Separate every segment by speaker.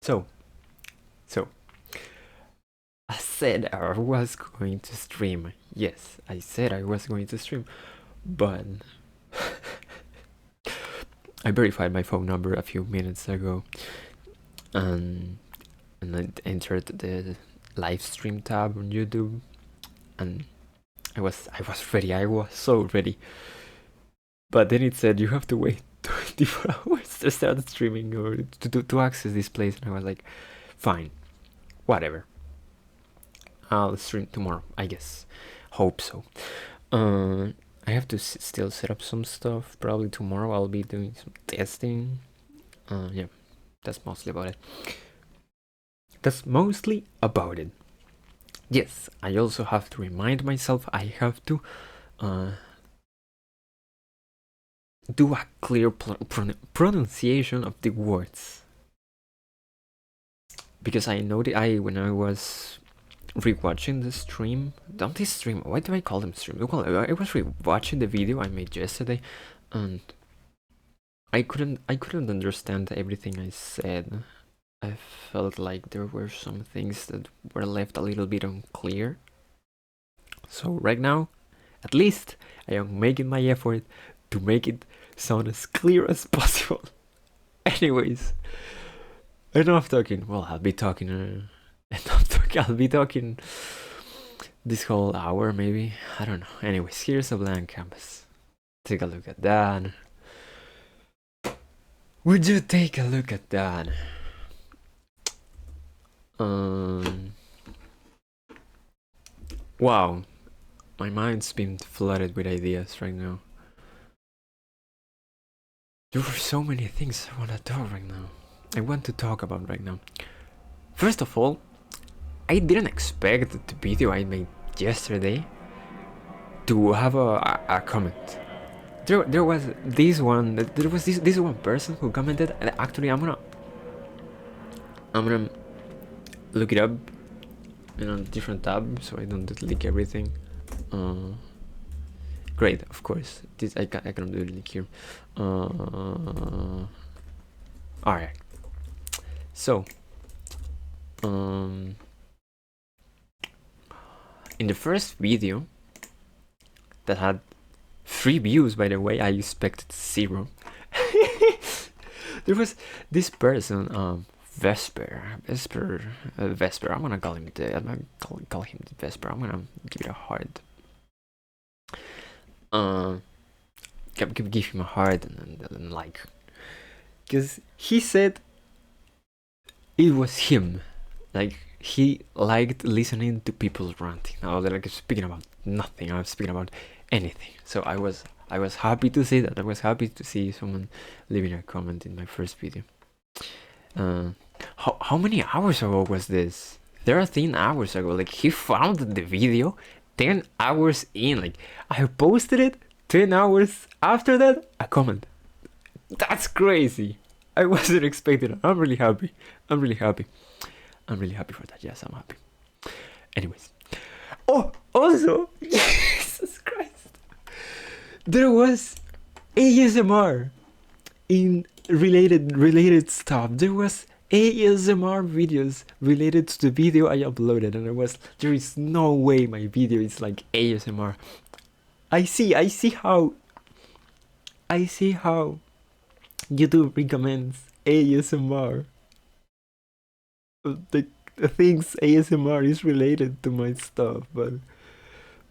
Speaker 1: So, so, I said I was going to stream. Yes, I said I was going to stream, but I verified my phone number a few minutes ago, and I entered the live stream tab on YouTube, and I was ready. I was so ready. But then it said you have to wait 24 hours to start streaming or to access this place, and I was like, fine, whatever. I'll stream tomorrow, I guess. Hope so. I have to still set up some stuff. Probably tomorrow I'll be doing some testing. Yeah, that's mostly about it. That's mostly about it. Yes, I also have to remind myself I have to do a clear pronunciation of the words. Because I know that when I was rewatching the stream, why do I call them stream? Well, I was rewatching the video I made yesterday, and I couldn't understand everything I said. I felt like there were some things that were left a little bit unclear. So right now, at least I am making my effort to make it sound as clear as possible. Anyways, enough talking. Well, I'll be talking. I'll be talking this whole hour, maybe. I don't know. Anyways, here's a blank canvas. Take a look at that. Would you take a look at that? Wow, my mind's been flooded with ideas right now. There were so many things I want to talk right now. I want to talk about right now. First of all, I didn't expect the video I made yesterday to have a comment. There was this one person who commented, and actually I'm gonna look it up in a different tab so I don't delete everything. Great, of course. This I can do it here. Alright. So in the first video that had 3 views, by the way, I expected 0. There was this person, Vesper. I'm gonna call him call him the Vesper. I'm gonna give it a heart. Give him a heart and like, because he said it was him. Like, he liked listening to people ranting. I was like speaking about nothing. I was speaking about anything. So I was happy to see that. I was happy to see someone leaving a comment in my first video. How many hours ago was this? 13 hours ago. Like, he found the video 10 hours in. Like, I posted it 10 hours after that, a comment. That's crazy. I wasn't expecting it. I'm really happy. I'm really happy for that. Yes, I'm happy. Anyways. Oh, also, Jesus Christ. There was ASMR in related stuff. There was ASMR videos related to the video I uploaded, and there is no way my video is like ASMR. I see how YouTube recommends ASMR. The things ASMR is related to my stuff, but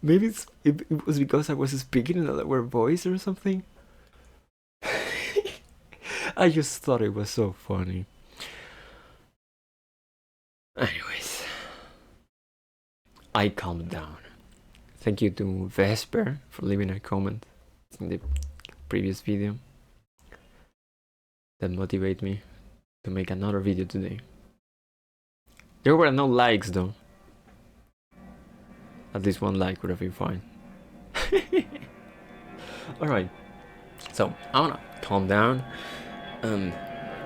Speaker 1: maybe it was because I was speaking in a lower voice or something. I just thought it was so funny. Anyways, I calmed down. Thank you to Vesper for leaving a comment in the previous video. That motivated me to make another video today. There were no likes though. At least 1 like would have been fine. Alright, so I'm gonna calm down and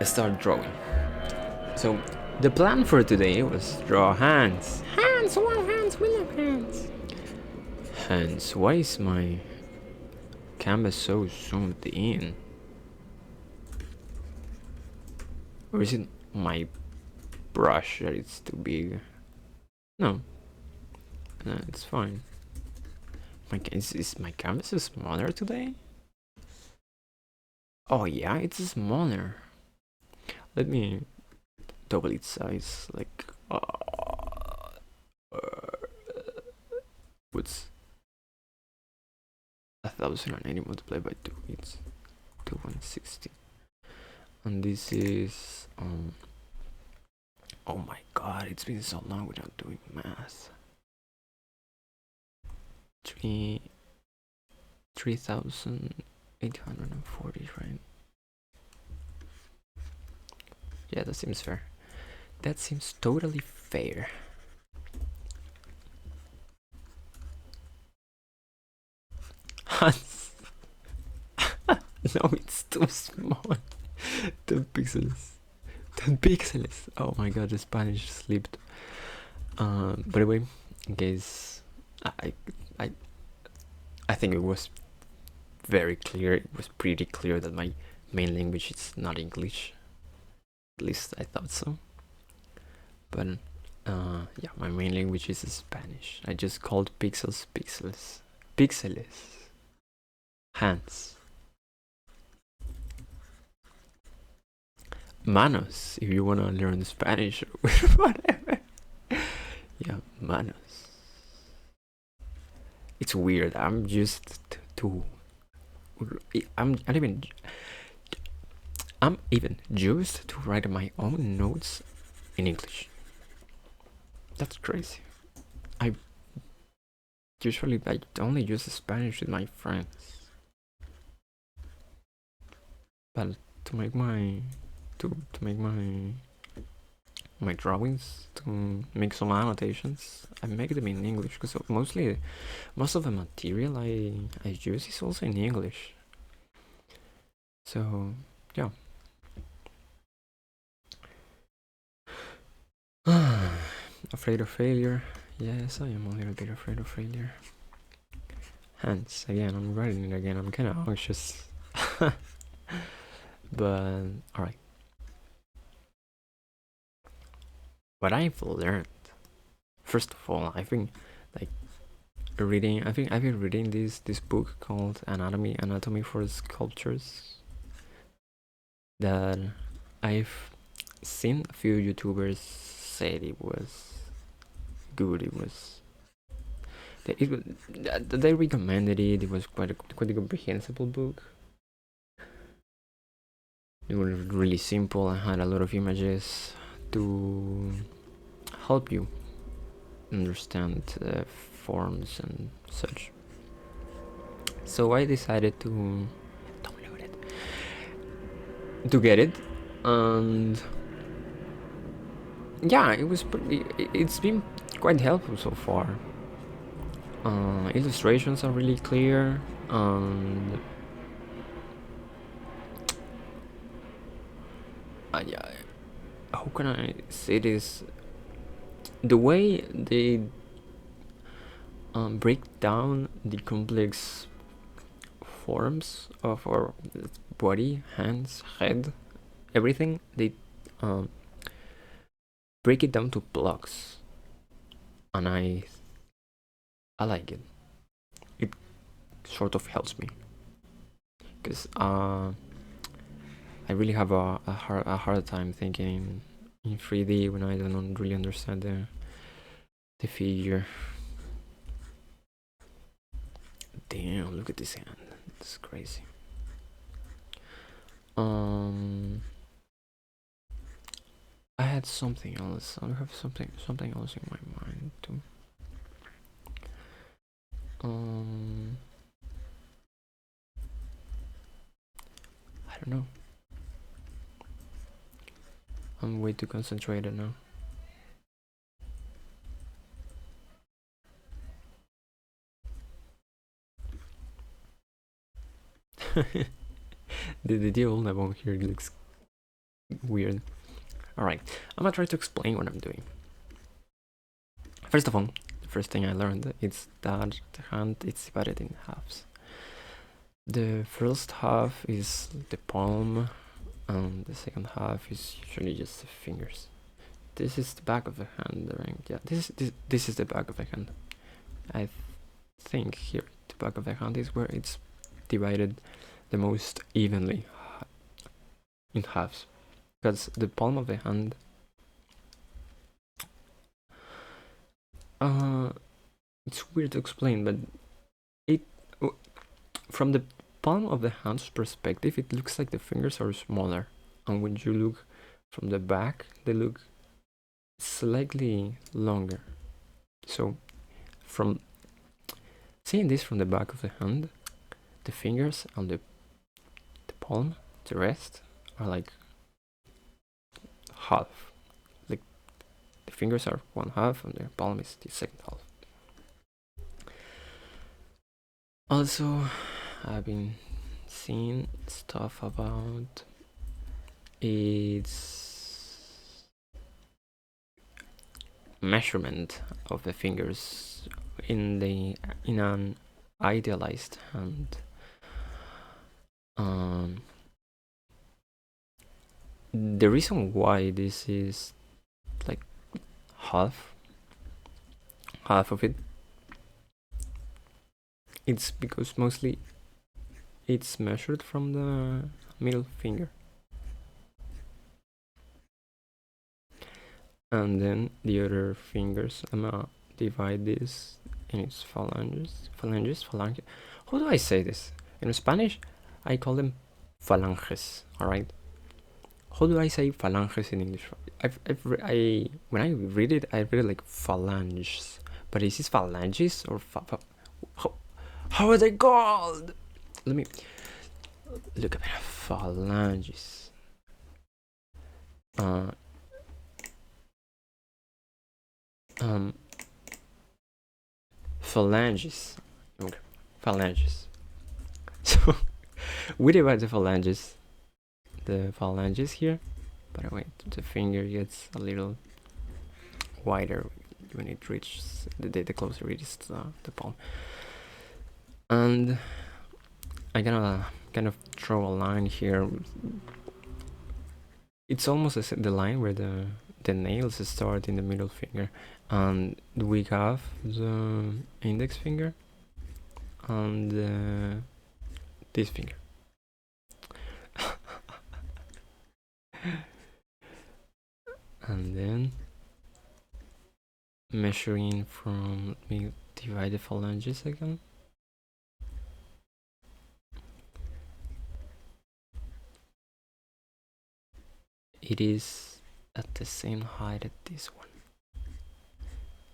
Speaker 1: start drawing. So the plan for today was draw hands. Hands, we love hands. Hands, why is my canvas so zoomed in? Or is it my brush that it's too big. No, it's fine. Is my canvas smaller today? Oh yeah, it's smaller. Let me double its size. Like, what's 1080 multiplied by 2? It's 2160. And this is oh my god, it's been so long without doing math. 3,840, right? Yeah, that seems fair. That seems totally fair. No, it's too small. 10 pixels. 10 pixels. Oh my god, the Spanish slipped. By the way, in case I think it was very clear. It was pretty clear that my main language is not English. At least I thought so. But yeah, my main language is Spanish. I just called pixels pixels. Pixeles. Hands. Manos, if you wanna learn Spanish or whatever. Yeah, manos. It's weird. I'm used to. I'm even used to write my own notes in English. That's crazy. I only use Spanish with my friends. But to make my my drawings, to make some annotations, I make them in English because most of the material I use is also in English. So yeah. Afraid of failure? Yes, I am a little bit afraid of failure. Hands, again, I'm writing it again. I'm kind of anxious. But alright. What I've learned, first of all, I've been reading this book called Anatomy for Sculptures, that I've seen a few YouTubers say it was good. They recommended it. It was quite a comprehensible book. It was really simple and had a lot of images to help you understand forms and such. So I decided to download it, to get it, and yeah, it's been quite helpful so far. Illustrations are really clear, and yeah, how can I say this? The way they break down the complex forms of our body, hands, head, everything, they break it down to blocks, and I like it. It sort of helps me, because I really have a hard time thinking in 3D when I don't really understand the figure. Damn, look at this hand. It's crazy. I had something else. I have something else in my mind too. I don't know. I'm way too concentrated now. the old one here looks weird. Alright, I'm gonna try to explain what I'm doing. First of all, the first thing I learned is that the hand is divided in halves. The first half is the palm, and the second half is usually just the fingers. this is the back of the hand, right? Yeah, this is the back of the hand. I think here the back of the hand is where it's divided the most evenly in halves, because the palm of the hand it's weird to explain, but it from the palm of the hand's perspective, it looks like the fingers are smaller, and when you look from the back, they look slightly longer. So from seeing this from the back of the hand, the fingers and the palm, the rest are like half. Like the fingers are one half and the palm is the second half. Also, I've been seeing stuff about its measurement of the fingers in an idealized hand. The reason why this is like half of it, it's because mostly it's measured from the middle finger, and then the other fingers, I'm gonna divide this in its phalanges. How do I say this? In Spanish, I call them phalanges, alright? How do I say phalanges in English? When I read it, I read it like phalanges. But is this phalanges or how are they called? Let me look up phalanges. Phalanges. Okay. Phalanges. So we divide the phalanges here, by the way, the finger gets a little wider when it reaches the closer it is to the palm. And I'm gonna kind of draw a line here. It's almost the line where the nails start in the middle finger, and we have the index finger and this finger. And then measuring from, let me divide the phalanges again. It is at the same height as this one.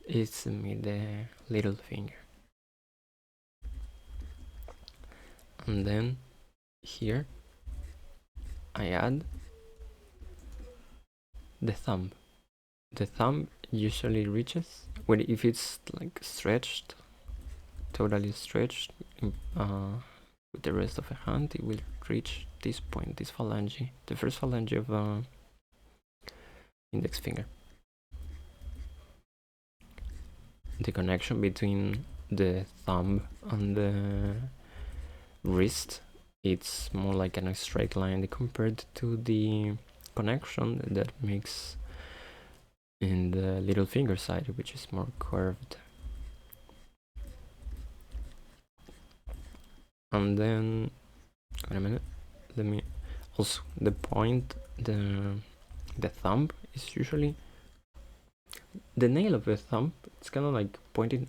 Speaker 1: It's the little finger. And then here I add the thumb. The thumb usually reaches if it's like stretched, totally stretched with the rest of the hand, it will reach this point, this phalange, the first phalange of index finger. The connection between the thumb and the wrist, it's more like a straight line compared to the connection that makes in the little finger side, which is more curved. And then, wait a minute, let me also, the point, the thumb is usually, the nail of the thumb, it's kind of like pointing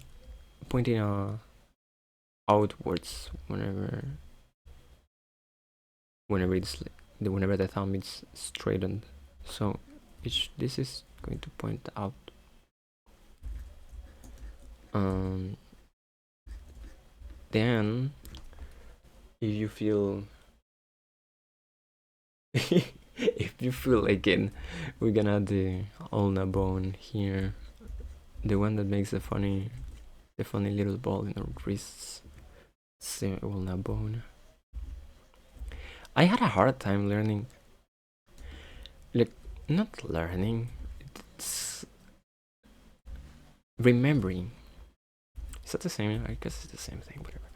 Speaker 1: outwards whenever it's like, whenever the thumb is straightened. So this is going to point out. Then if you feel again, we're gonna add the ulna bone here, the one that makes the funny little ball in our wrists. It's the ulna bone. I had a hard time learning, like, not learning, it's remembering. Is that the same? I guess it's the same thing, whatever.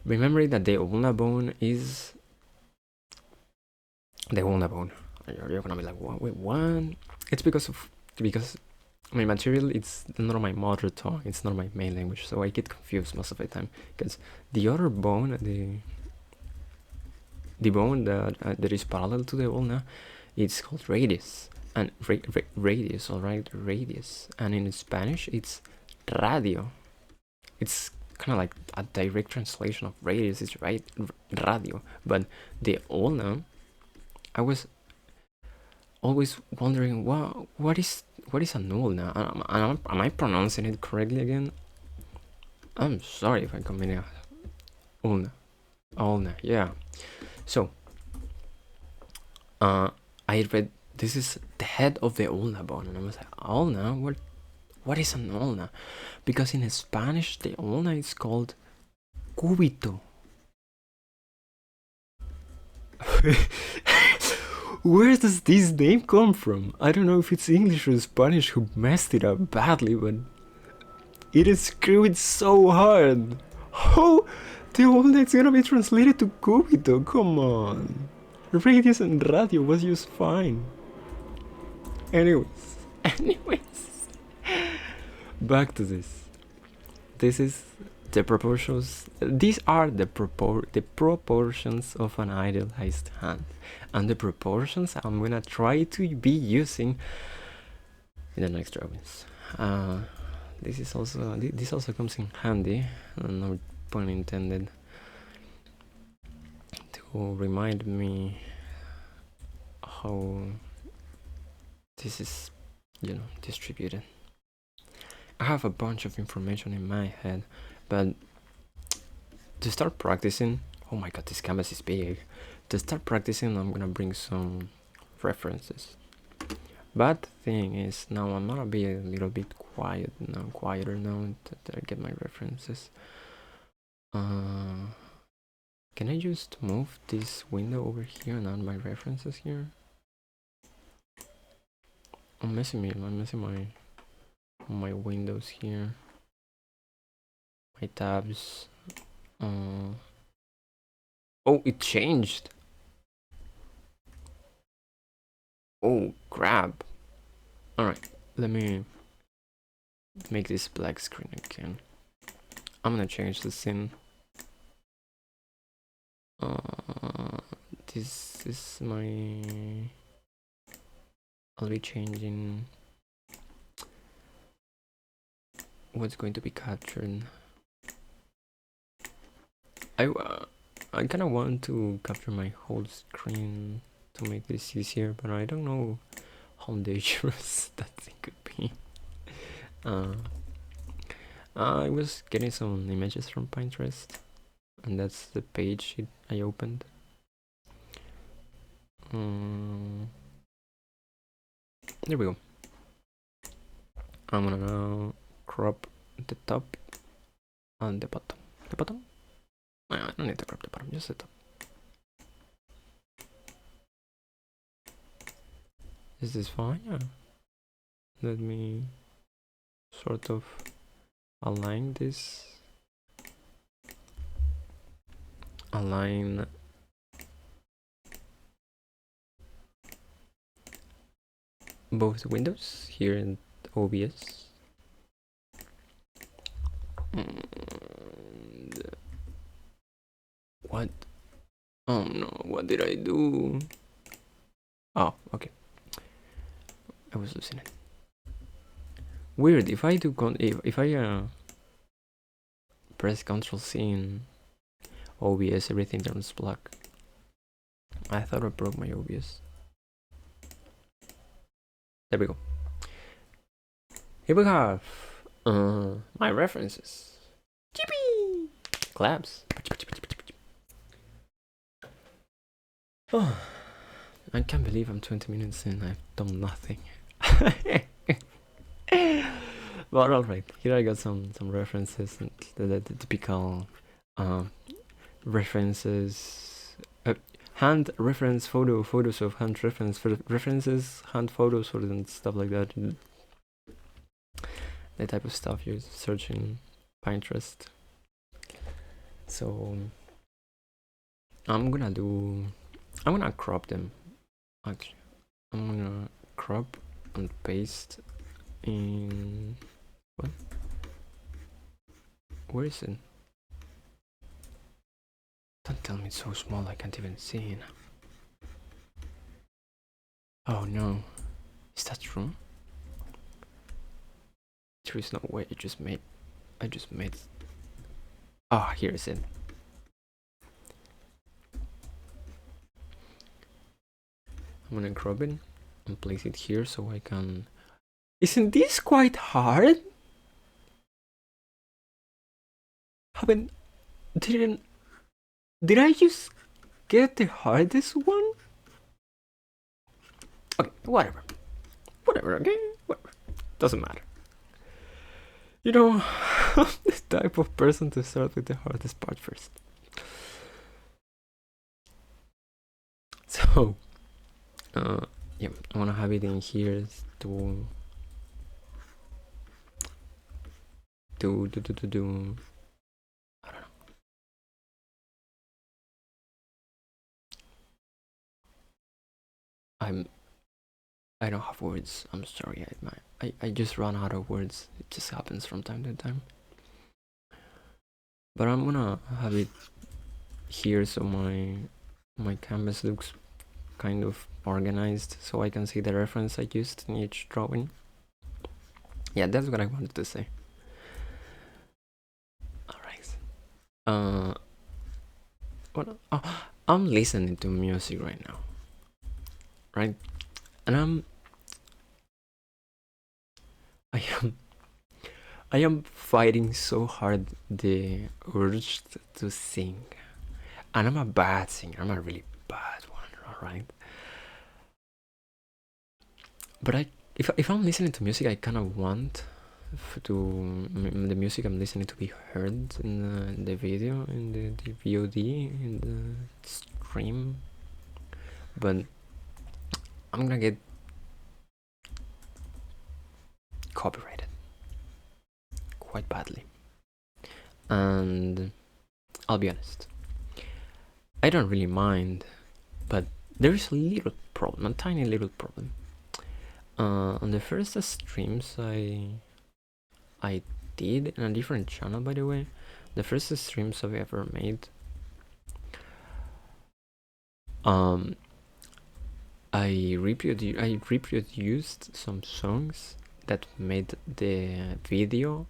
Speaker 1: Remembering that the ulna bone is the ulna bone. You're gonna be like, wait, what? It's because of because my material, it's not my mother tongue, it's not my main language, so I get confused most of the time, because the other bone, the bone that is parallel to the ulna, it's called radius, and radius, all right, radius, and in Spanish it's radio. It's kind of like a direct translation of radius, is right, radio. But the ulna, I was always wondering what is an ulna. Am I pronouncing it correctly again? I'm sorry if I combine ulna, yeah. So I read this is the head of the ulna bone, and I was like, ulna, what is an ulna? Because in Spanish the ulna is called cúbito. Where does this name come from? I don't know if it's English or Spanish who messed it up badly, but it is screwed so hard. How the ulna is gonna be translated to cúbito? Come on. Radius and radio was used fine. Anyways, back to this. This is the proportions. These are the proportions of an idealized hand, and the proportions I'm gonna try to be using in the next drawings. This also comes in handy, no pun intended, to remind me how this is, distributed. I have a bunch of information in my head, but to start practicing, oh my god, this canvas is big. To start practicing, I'm gonna bring some references. But the thing is, now I'm gonna be a little bit quieter now that I get my references. Can I just move this window over here and add my references here? I'm missing my windows here, my tabs. Oh, it changed. Oh crap. Alright, let me make this black screen again. I'm gonna change the scene. This is my... I'll be changing what's going to be captured. I kind of want to capture my whole screen to make this easier, but I don't know how dangerous that thing could be. I was getting some images from Pinterest, and that's the page I opened. There we go. I'm gonna now crop the top and the bottom. The bottom? I don't need to crop the bottom, just the top. Is this fine? Yeah. Let me sort of align this. Align both windows here in OBS. What? Oh no, what did I do? Oh, okay. I was losing it. Weird, if I do if I press Ctrl C in OBS, everything turns black. I thought I broke my OBS. There we go. Here we have my references. Chippy! Claps. Oh, I can't believe I'm 20 minutes in. I've done nothing. But alright, here I got some references, and the typical references, hand reference photos of hand references, hand photos, and stuff like that. The type of stuff you search in Pinterest. So I'm gonna crop them. Actually, I'm gonna crop and paste in what? Where is it? Don't tell me it's so small I can't even see it. Oh no. Is that true? There is no way I just made ah, here is it. I'm gonna crop it and place it here so I can. Isn't this quite hard? Did I just get the hardest one? Okay, whatever, okay, whatever, doesn't matter. You know, I'm the type of person to start with the hardest part first. So, yeah, I wanna have it in here to I don't know. I don't have words. I'm sorry. I just run out of words. It just happens from time to time. But I'm gonna have it here so my canvas looks kind of organized, so I can see the reference I used in each drawing. Yeah, that's what I wanted to say. Alright. What? Oh, I'm listening to music right now. Right? And I am fighting so hard the urge to sing. And I'm a bad singer. I'm a really bad one, alright? But if I'm listening to music, I kind of want the music I'm listening to be heard in the video, in the VOD, in the stream. But I'm gonna get copyrighted quite badly. And I'll be honest, I don't really mind, but there is a little problem, a tiny little problem. On the first streams I did in a different channel, by the way, the first streams I've ever made, I reproduced some songs that made the video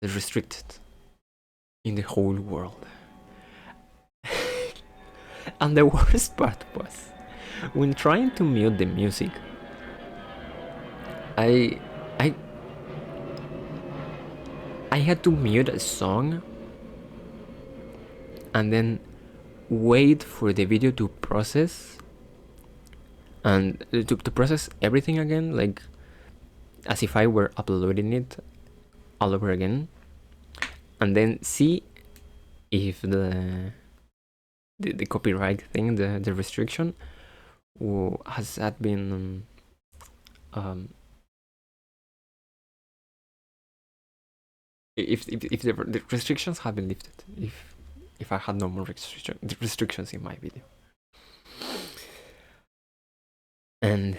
Speaker 1: restricted in the whole world. And the worst part was, when trying to mute the music, I had to mute a song and then wait for the video to process and to process everything again, like as if I were uploading it all over again, and then see if the copyright thing, the restriction, has that been if the restrictions have been lifted, if I had no more restrictions in my video. And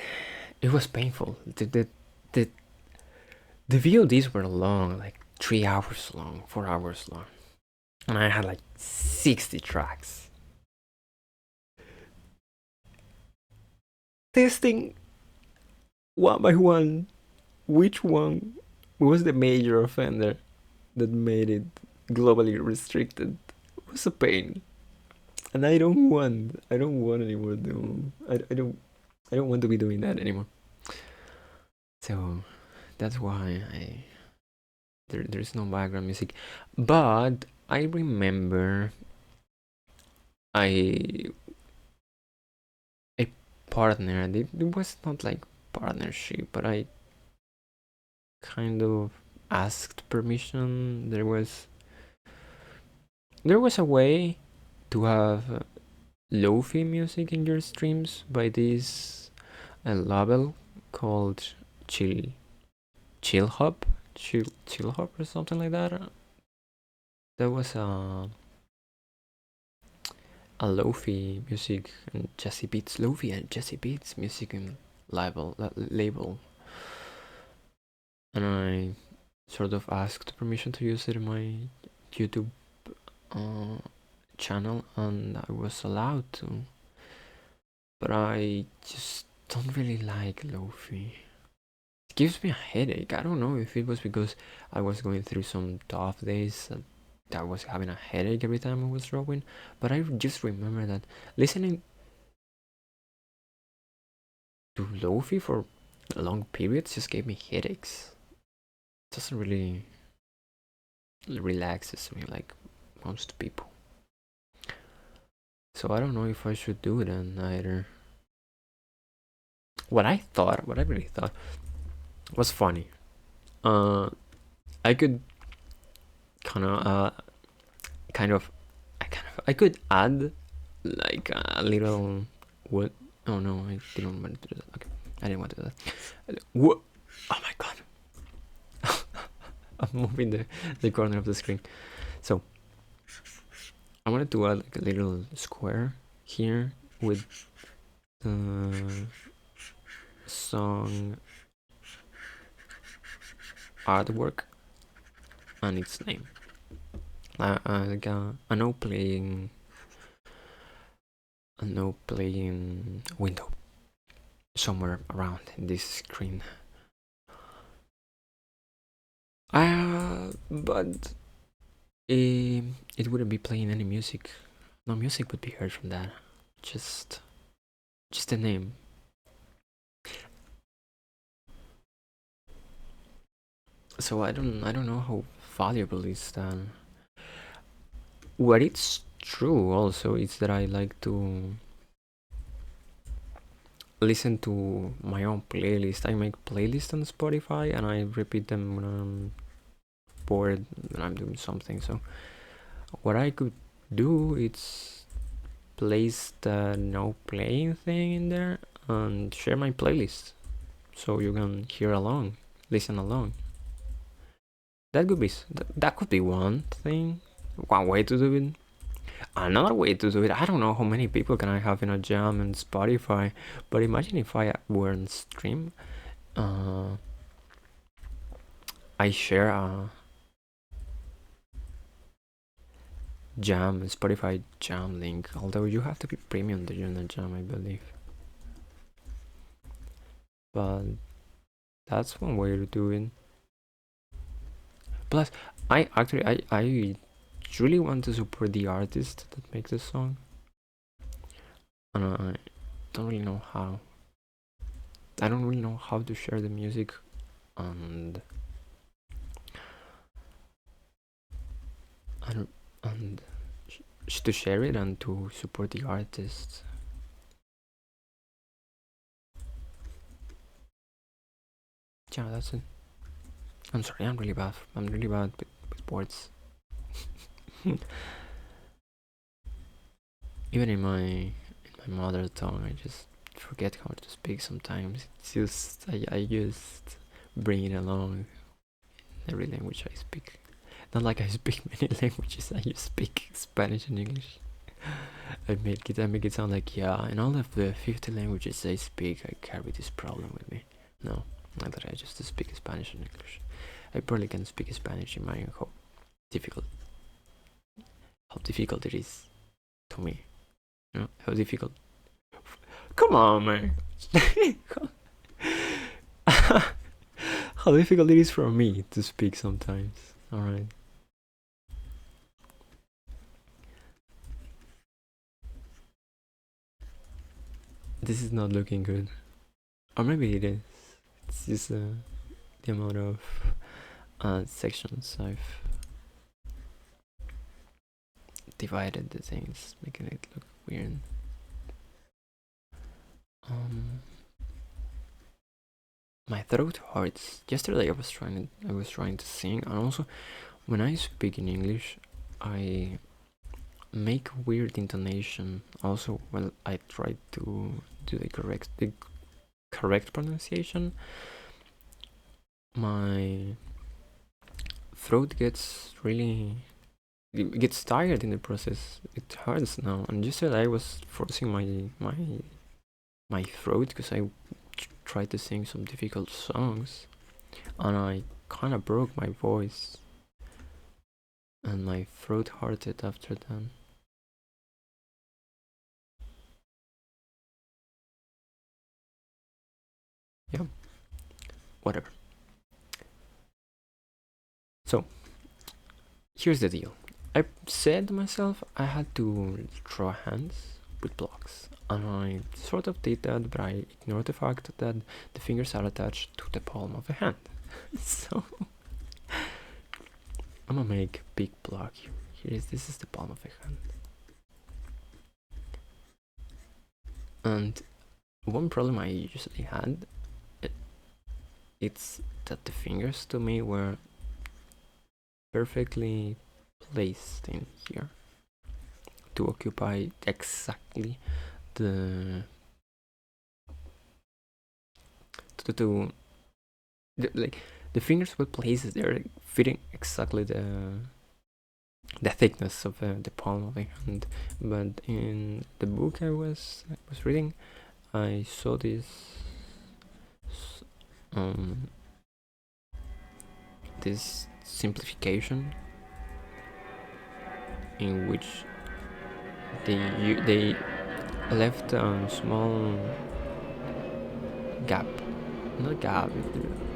Speaker 1: it was painful. The VODs were long, like 3 hours long, 4 hours long, and I had like 60 tracks. Testing one by one which one was the major offender that made it globally restricted. It was a pain, and I don't want anymore to. I don't want to be doing that anymore. So that's why there's no background music. But I remember a partner, and it was not like partnership, but I kind of asked permission. There was a way to have lo-fi music in your streams by this label called Chill Hop or something like that. That was a Lofi music and Jesse Beats Lofi and Jesse Beats music and label, and I sort of asked permission to use it in my YouTube channel, and I was allowed to. But I just don't really like Lofi. It gives me a headache. I don't know if it was because I was going through some tough days that I was having a headache every time I was drawing, but I just remember that listening to Lofi for long periods just gave me headaches. It doesn't really relaxes me like most people. So I don't know if I should do it either. What I really thought was funny. I could I could add like a little what? Oh no, I didn't want to do that. Okay, I didn't want to do that. What? Oh my god! I'm moving the corner of the screen. So I wanted to add like a little square here with the song artwork and its name. Like a no playing window somewhere around in this screen. But it wouldn't be playing any music. No music would be heard from that. Just the name. So I don't know how valuable is that. What it's true also is that I like to listen to my own playlist. I make playlists on Spotify and I repeat them when I'm bored and I'm doing something. So what I could do is place the no playing thing in there and share my playlist so you can hear along, listen along. That could be one thing, one way to do it. Another way to do it, I don't know how many people can I have in a jam and Spotify, but imagine if I were on stream, I share a jam, Spotify jam link, although you have to be premium to join the jam, I believe. But that's one way to do it. Plus, I really want to support the artist that makes the song, and I don't really know how. I don't really know how to share the music and to share it and to support the artist. Yeah, that's it. I'm sorry, I'm really bad with words. Even in my mother tongue, I just forget how to speak sometimes. It's just I just bring it along in every language I speak. Not like I speak many languages, I just speak Spanish and English. I make it sound like, yeah, in all of the 50 languages I speak, I carry this problem with me. No, not that I just speak Spanish and English. I probably can speak Spanish. Imagine how difficult it is to me. You know, how difficult. Come on, man. How difficult it is for me to speak sometimes. Alright. This is not looking good. Or maybe it is. It's just the amount of sections I've divided the things, making it look weird. My throat hurts. Yesterday I was trying to sing, and also when I speak in English, I make weird intonation. Also, when I try to do the correct pronunciation, my throat gets really it gets tired in the process. It hurts now. And you said I was forcing my throat because I tried to sing some difficult songs, and I kind of broke my voice, and my throat hurted after that. Yeah, whatever. So, here's the deal. I said to myself I had to draw hands with blocks, and I sort of did that, but I ignored the fact that the fingers are attached to the palm of the hand. So, I'm gonna make a big block here. This is the palm of the hand. And one problem I usually had, it's that the fingers to me were perfectly placed in here to occupy exactly the like the fingers were placed there fitting exactly the thickness of the palm of the hand. But in the book I was reading, I saw this this simplification in which they left a small gap, not gap,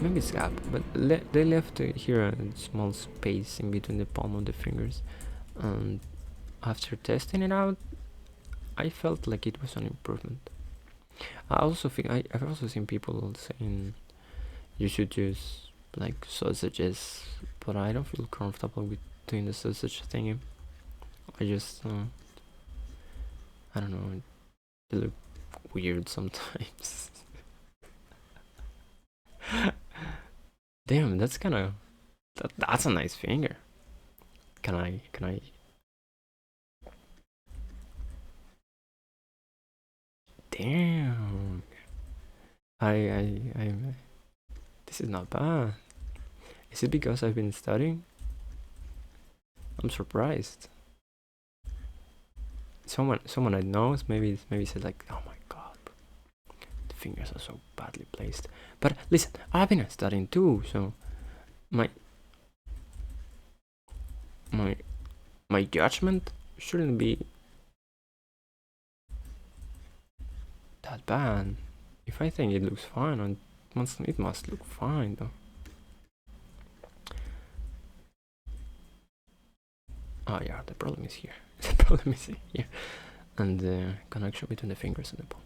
Speaker 1: maybe it's gap, but they left here a small space in between the palm of the fingers, and after testing it out, I felt like it was an improvement. I also think I've also seen people saying you should use like sausages, but I don't feel comfortable with doing the sausage thingy. I just I don't know, they look weird sometimes. Damn, that's kind of that's a nice finger. Can I damn, I this is not bad. Is it because I've been studying? I'm surprised. Someone I know maybe said like, oh my god, the fingers are so badly placed. But listen, I've been studying too, so my judgment shouldn't be that bad. If I think it looks fine, and it must look fine though. Oh yeah, the problem is here. The problem is here, and the connection between the fingers and the palm.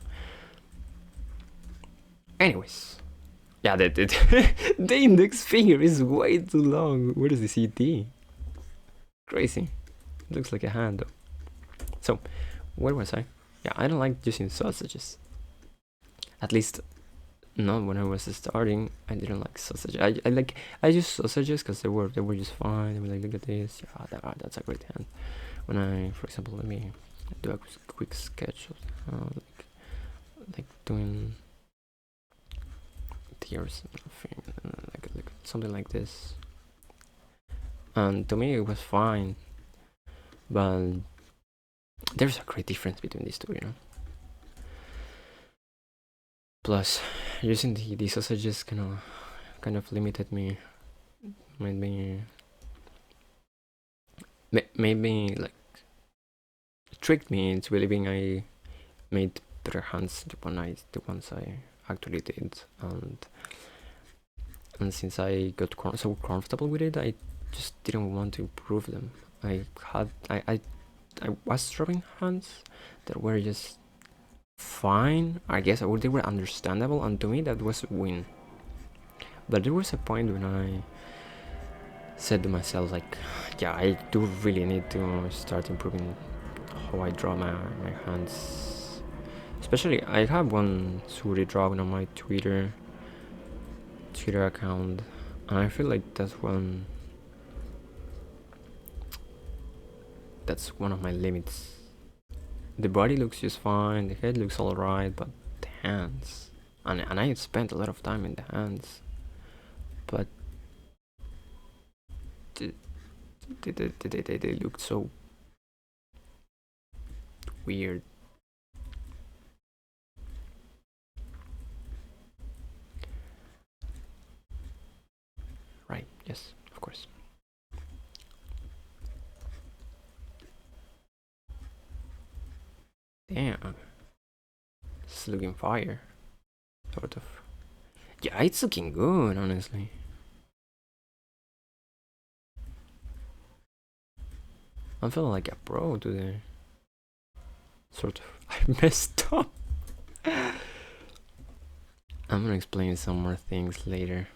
Speaker 1: Anyways, yeah, the index finger is way too long. Where is the CT? Crazy. It looks like a hand though. So, where was I? Yeah, I don't like using sausages. At least not when I was starting. I didn't like sausages. I used sausages because they were just fine. They were like, look at this. Yeah, that's a great hand. When I, for example, let me do a quick sketch of like doing tears, like something like this. And to me it was fine, but there's a great difference between these two, you know. Plus, using the sausages kind of limited me, made me like tricked me into believing I made better hands the ones I actually did, and since I got so comfortable with it, I just didn't want to improve them. I was drawing hands that were just fine, I guess, or they were understandable, and to me that was a win. But there was a point when I said to myself, like, yeah, I do really need to start improving how I draw my hands. Especially, I have one Suri drawing on my Twitter account, and I feel like that's one of my limits. The body looks just fine, the head looks alright, but the hands, and I spent a lot of time in the hands, but they looked so weird. Right, yes, of course. Damn. It's looking fire. Sort of. Yeah, it's looking good, honestly. I'm feeling like a pro today. Sort of. I messed up. I'm gonna explain some more things later.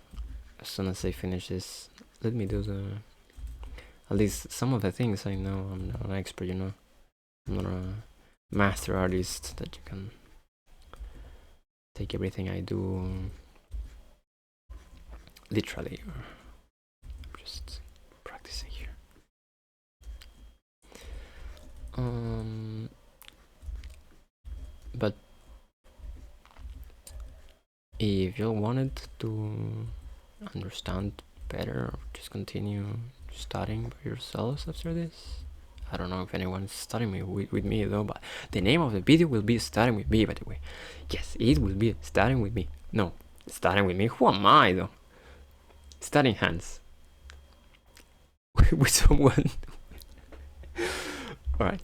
Speaker 1: As soon as I finish this, let me do the. At least some of the things I know. I'm not an expert, you know. I'm not a master artist that you can take everything I do literally, or just practicing here. But if you wanted to understand better, or just continue studying by yourselves after this, I don't know if anyone's studying with me though, but the name of the video will be Studying with me, by the way. Yes, it will be Studying with me. No, Studying with me. Who am I though? Studying hands with someone. Alright.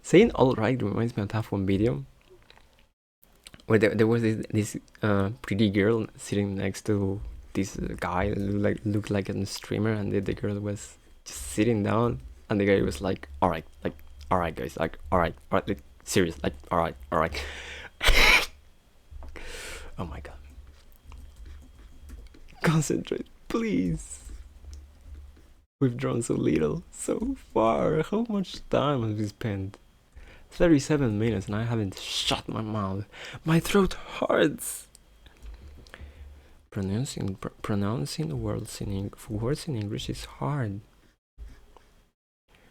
Speaker 1: Saying alright reminds me of that one video where there was this pretty girl sitting next to this guy that looked like a streamer, and the girl was just sitting down, and the guy was like, alright, guys, like, alright, like, serious, like, alright. Oh my god. Concentrate, please. We've drawn so little, so far. How much time have we spent? 37 minutes and I haven't shut my mouth. My throat hurts. Pronouncing words in English is hard.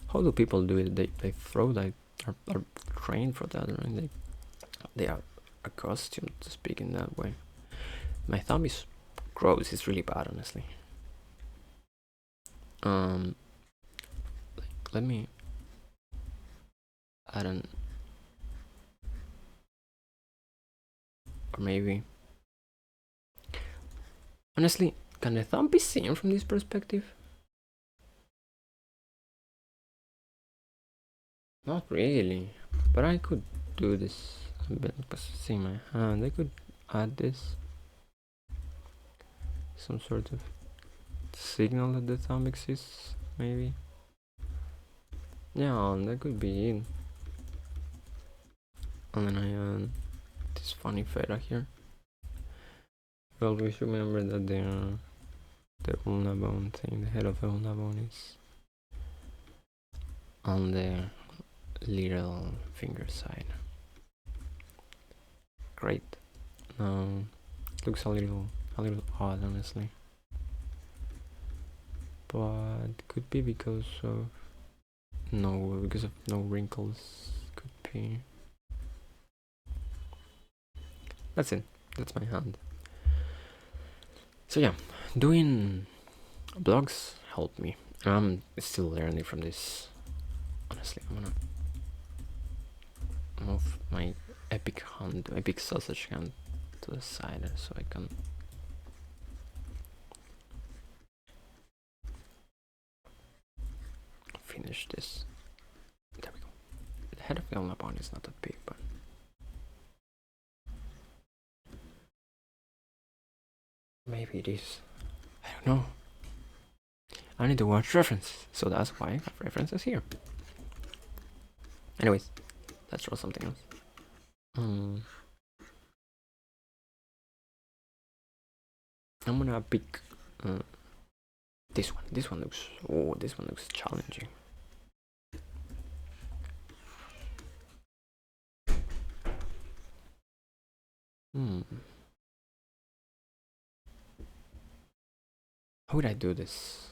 Speaker 1: How do people do it? They throw like are trained for that, right? They are accustomed to speaking that way. My thumb is gross. It's really bad, honestly. Let me add an, or maybe. Honestly, can the thumb be seen from this perspective? Not really, but I could do this a bit because see my hand. I could add this, some sort of signal that the thumb exists, maybe. Yeah, that could be it. And then I add this funny feta here. Always remember that the ulna bone thing, the head of the ulna bone is on the little finger side. Great. Now it looks a little odd, honestly, but could be because of no wrinkles. Could be. That's it. That's my hand. So yeah, doing blogs helped me. I'm still learning from this. Honestly, I'm gonna move my epic sausage hand to the side so I can finish this. There we go. The head of the ulna bone is not that big, but maybe it is. I don't know. I need to watch references, so that's why I have references here. Anyways, let's draw something else. I'm gonna pick this one. This one looks challenging. How would I do this?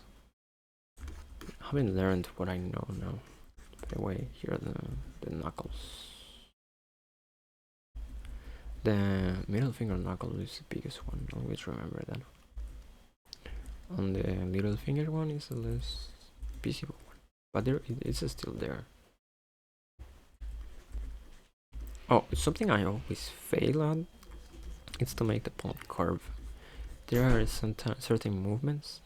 Speaker 1: I haven't learned what I know now. By the way, here are the knuckles. The middle finger knuckle is the biggest one. Always remember that. on the little finger one is the less visible one, but it's still there. Oh, something I always fail at. It's to make the palm curve. There are certain movements,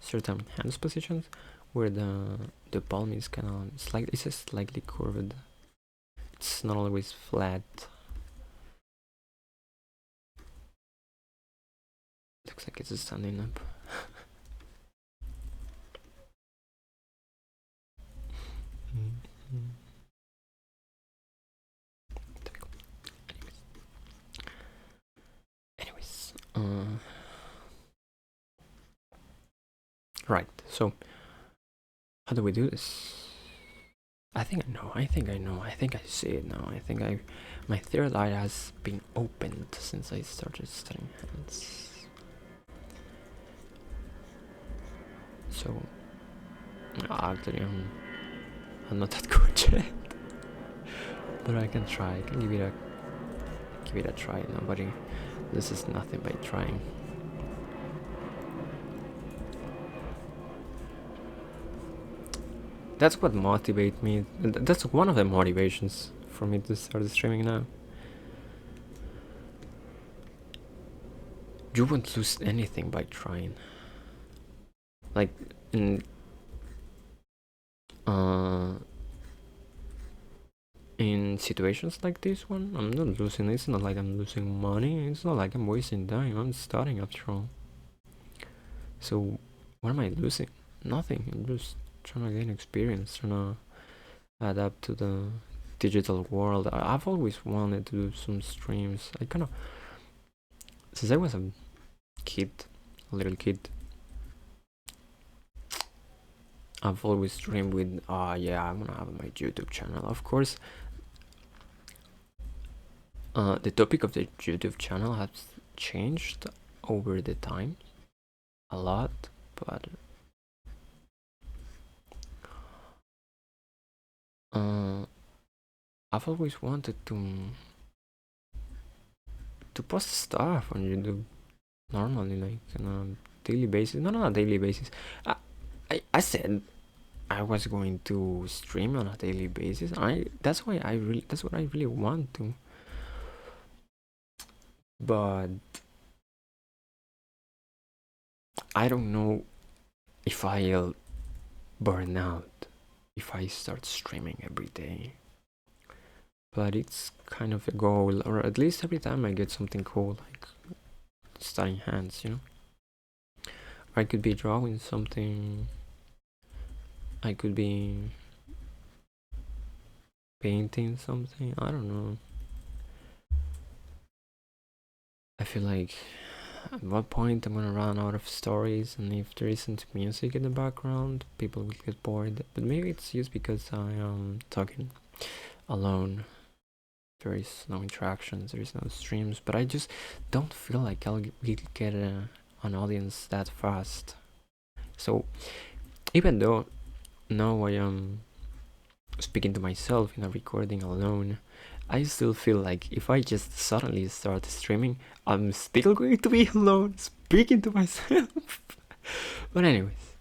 Speaker 1: certain hands positions where the palm is kind of slightly curved. It's not always flat. Looks like it's standing up. Anyways, right. So, how do we do this? I think I know. I think I see it now. I think my third eye has been opened since I started studying hands. So, actually, I'm not that good yet, but I can try. I can give it a try. Nobody loses nothing by trying. That's what motivates me. That's one of the motivations for me to start streaming now. You won't lose anything by trying. Like in situations like this one, I'm not losing. It's not like I'm losing money. It's not like I'm wasting time. I'm studying after all. So what am I losing? Nothing. I'm just trying to gain experience, trying to adapt to the digital world. I've always wanted to do some streams. I kind of, since I was a little kid, I've always dreamed with, yeah, I'm gonna have my YouTube channel. Of course, the topic of the YouTube channel has changed over the time a lot, but I've always wanted to post stuff on YouTube normally, like on a daily basis. Not on a daily basis. I said I was going to stream on a daily basis. That's what I really want to. But I don't know if I'll burn out if I start streaming every day. But it's kind of a goal, or at least every time I get something cool, like studying hands, you know. I could be drawing something. I could be painting something. I don't know. I feel like at what point I'm gonna run out of stories, and if there isn't music in the background, people will get bored. But maybe it's just because I am talking alone. There is no interactions, there is no streams, but I just don't feel like I'll get an audience that fast. So even though now I am speaking to myself in a recording alone, I still feel like if I just suddenly start streaming, I'm still going to be alone speaking to myself. But anyways,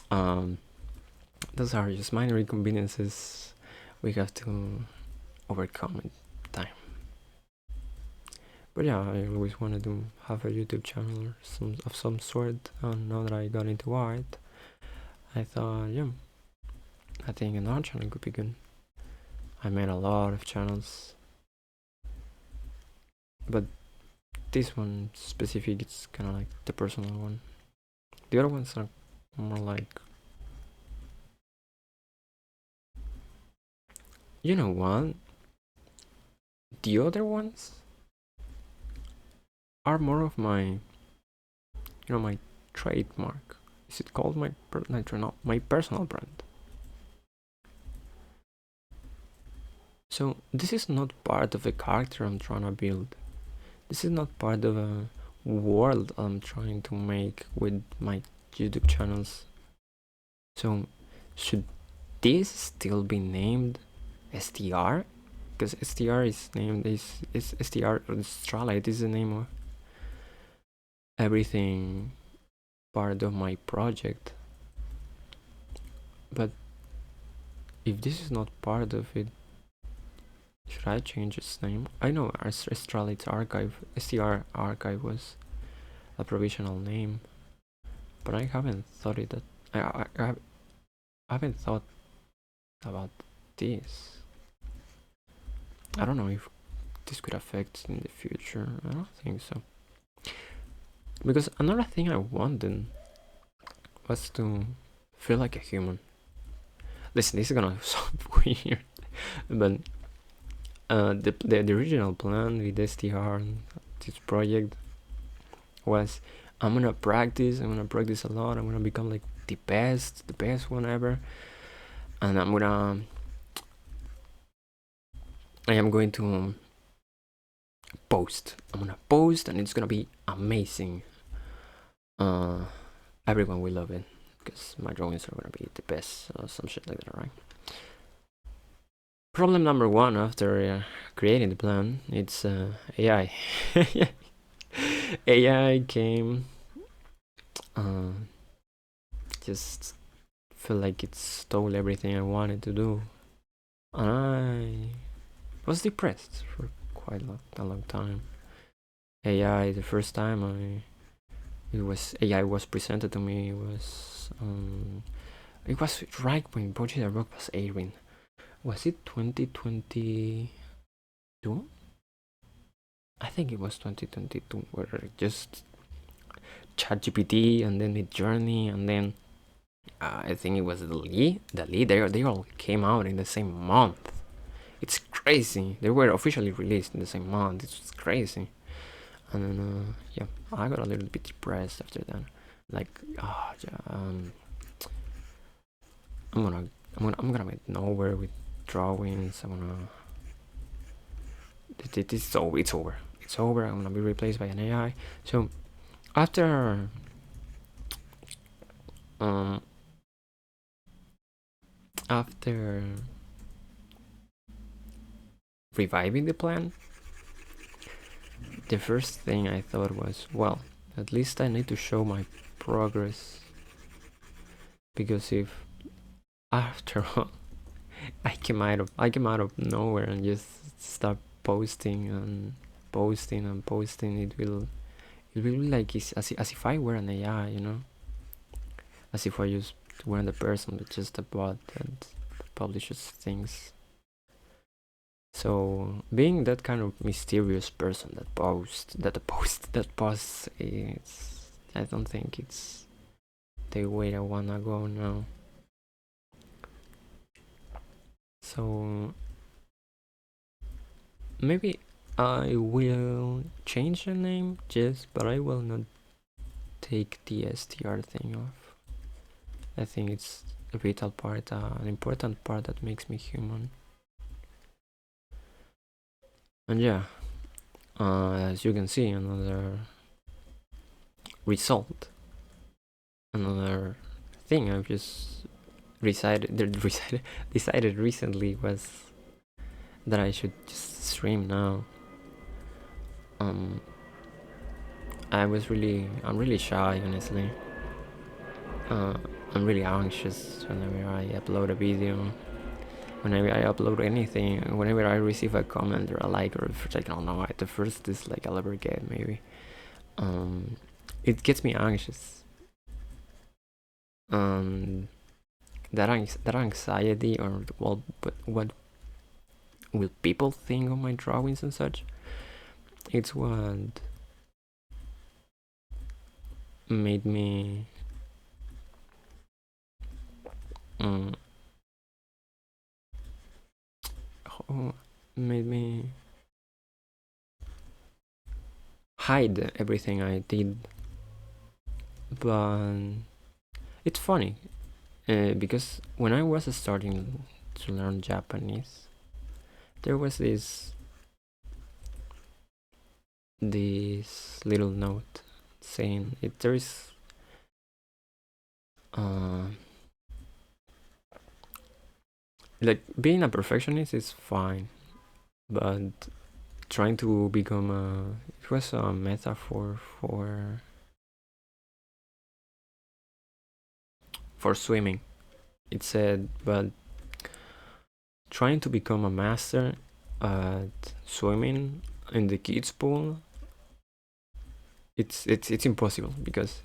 Speaker 1: those are just minor inconveniences we have to overcome in time. But yeah, I always wanted to have a YouTube channel or of some sort, and now that I got into art, I thought, yeah, I think an art channel could be good. I made a lot of channels, but this one specific, it's kind of like the personal one. The other ones are more like, you know what? The other ones are more of my, my trademark. Is it called my personal brand? So this is not part of a character I'm trying to build. This is not part of a world I'm trying to make with my YouTube channels. So should this still be named STR? Because STR is named is STR Australia. It is the name of. everything part of my project. But if this is not part of it, should I change its name? I know Astralis Archive, STR Archive was a provisional name, but I haven't thought it that I haven't thought about this. I don't know if this could affect in the future. I don't think so. Because another thing I wanted was to feel like a human. Listen, this is gonna sound weird, but the original plan with STR and this project was I'm gonna practice a lot, I'm gonna become like the best one ever, and I am going to post. I'm gonna post and it's gonna be amazing. Everyone will love it because my drawings are gonna be the best or some shit like that, right? Problem number one after creating the plan, it's AI. AI came, just felt like it stole everything I wanted to do, and I was depressed for quite a long time. AI, the first time AI was presented to me, it was right when Bocce the Rock was airing. Was it 2022? I think it was 2022, where just ChatGPT and then Midjourney and then I think it was the Lee. They all came out in the same month. It's crazy. They were officially released in the same month. It's crazy. And then yeah, I got a little bit depressed after that. Like, I'm gonna make nowhere with drawings. It's over. It's over. I'm gonna be replaced by an AI. So after reviving the plan, the first thing I thought was, well, at least I need to show my progress, because if after all I came out of nowhere and just start posting, it will be like as if I were an AI, you know, as if I just weren't a person but just a bot that publishes things. So being that kind of mysterious person that posts, it's, I don't think it's the way I wanna go now. So maybe I will change the name, yes, but I will not take the STR thing off. I think it's a vital part, an important part that makes me human. And yeah, as you can see, another result, another thing I've just decided recently was that I should just stream now. I'm really shy, honestly. I'm really anxious whenever I upload a video, whenever I upload anything, whenever I receive a comment or a like, or I don't know, the first dislike I'll ever get, maybe. It gets me anxious. That anxiety, or well, but what will people think of my drawings and such? It's what made me hide everything I did. But it's funny, because when I was starting to learn Japanese, there was this little note saying there is like, being a perfectionist is fine, but trying to become it was a metaphor for for swimming. It said, but trying to become a master at swimming in the kids pool, it's impossible, because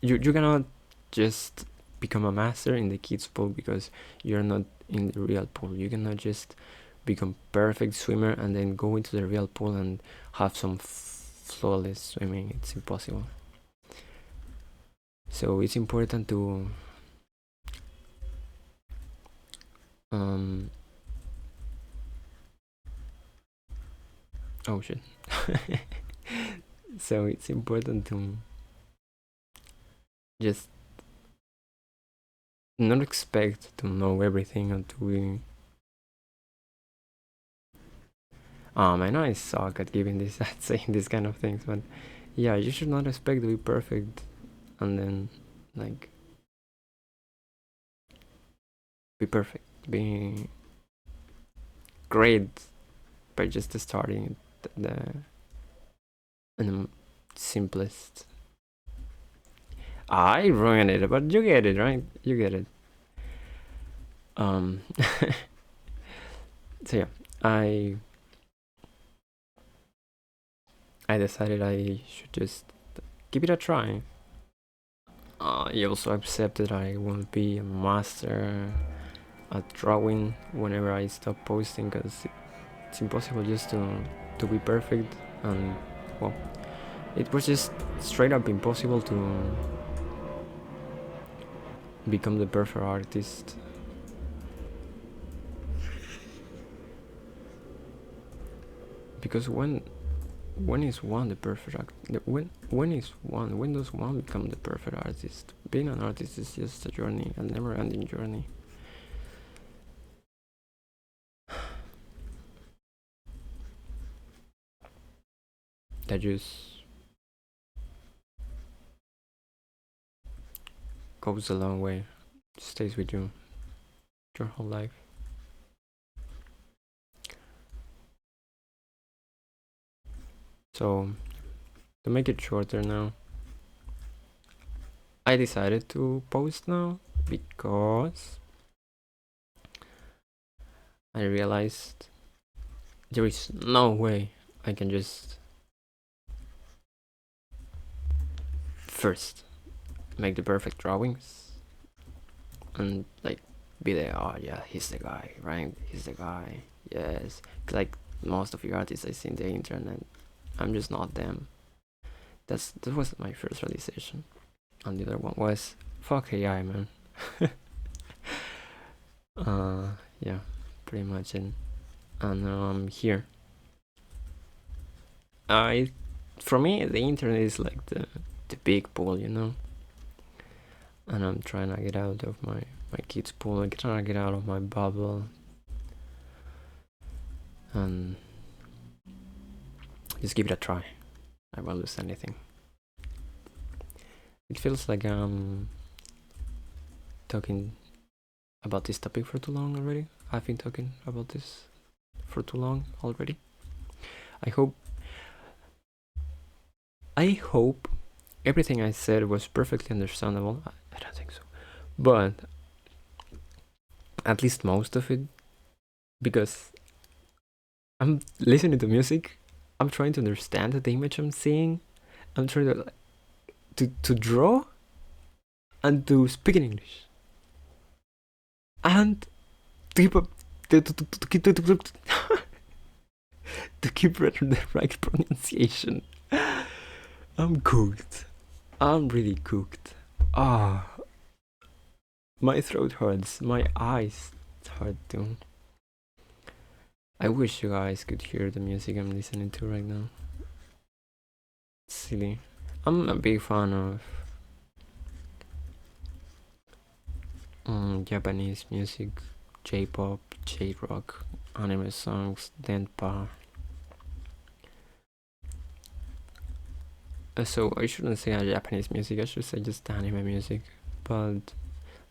Speaker 1: you cannot just become a master in the kids pool because you're not in the real pool. You cannot just become perfect swimmer and then go into the real pool and have some flawless swimming. It's impossible. So it's important to oh shit. So it's important to just not expect to know everything and to be I know I suck at giving this at saying these kind of things, but yeah, you should not expect to be perfect and then like be perfect, be great by just starting the simplest. I ruined it, but you get it, right? You get it. So yeah, I decided I should just give it a try. I also accepted I won't be a master at drawing whenever I stop posting, because it's impossible just to be perfect, and well, it was just straight up impossible to become the perfect artist. Because when is one the perfect when does one become the perfect artist? Being an artist is just a journey, a never-ending journey. That just goes a long way, stays with you your whole life. So to make it shorter now, I decided to post now because I realized there is no way I can just first make the perfect drawings and like be there, oh yeah, he's the guy, right? He's the guy, yes. Like most of the artists I see in the internet, I'm just not them. That was my first realization. And the other one was, fuck AI, man. Yeah, pretty much it. And now I'm here. For me, the internet is like the big pool, you know. And I'm trying to get out of my kids' pool. I'm trying to get out of my bubble, and just give it a try. I won't lose anything. It feels like I'm talking about this topic for too long already. I've been talking about this for too long already. I hope everything I said was perfectly understandable. I don't think so, but at least most of it, because I'm listening to music, I'm trying to understand the image I'm seeing, I'm trying to draw and to speak in English and to keep to keep the right pronunciation. I'm cooked. I'm really cooked. My throat hurts. My eyes hurt too. I wish you guys could hear the music I'm listening to right now. It's silly. I'm a big fan of Japanese music, J-pop, J-rock, anime songs, denpa. So I shouldn't say Japanese music, I should say just anime music. But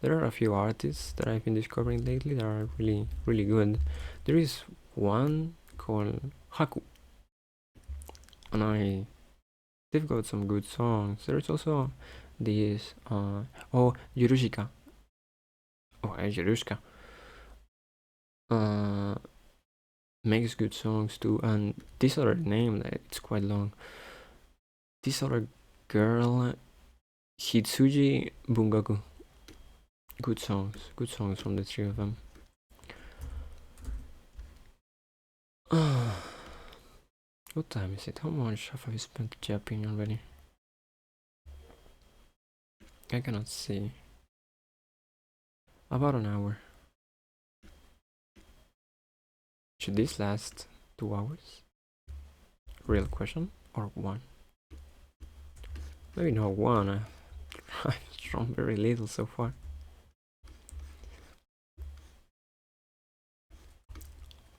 Speaker 1: there are a few artists that I've been discovering lately that are really, really good. There is one called Haku, and they've got some good songs. There's also this Yurushika. Yurushka makes good songs too, and this other name, it's quite long. This other girl, Hitsuji Bungaku. Good songs from the three of them. What time is it? How much have I spent japping already? I cannot see. About an hour. Should this last 2 hours? Real question? Or one? Maybe not one. I've drawn very little so far.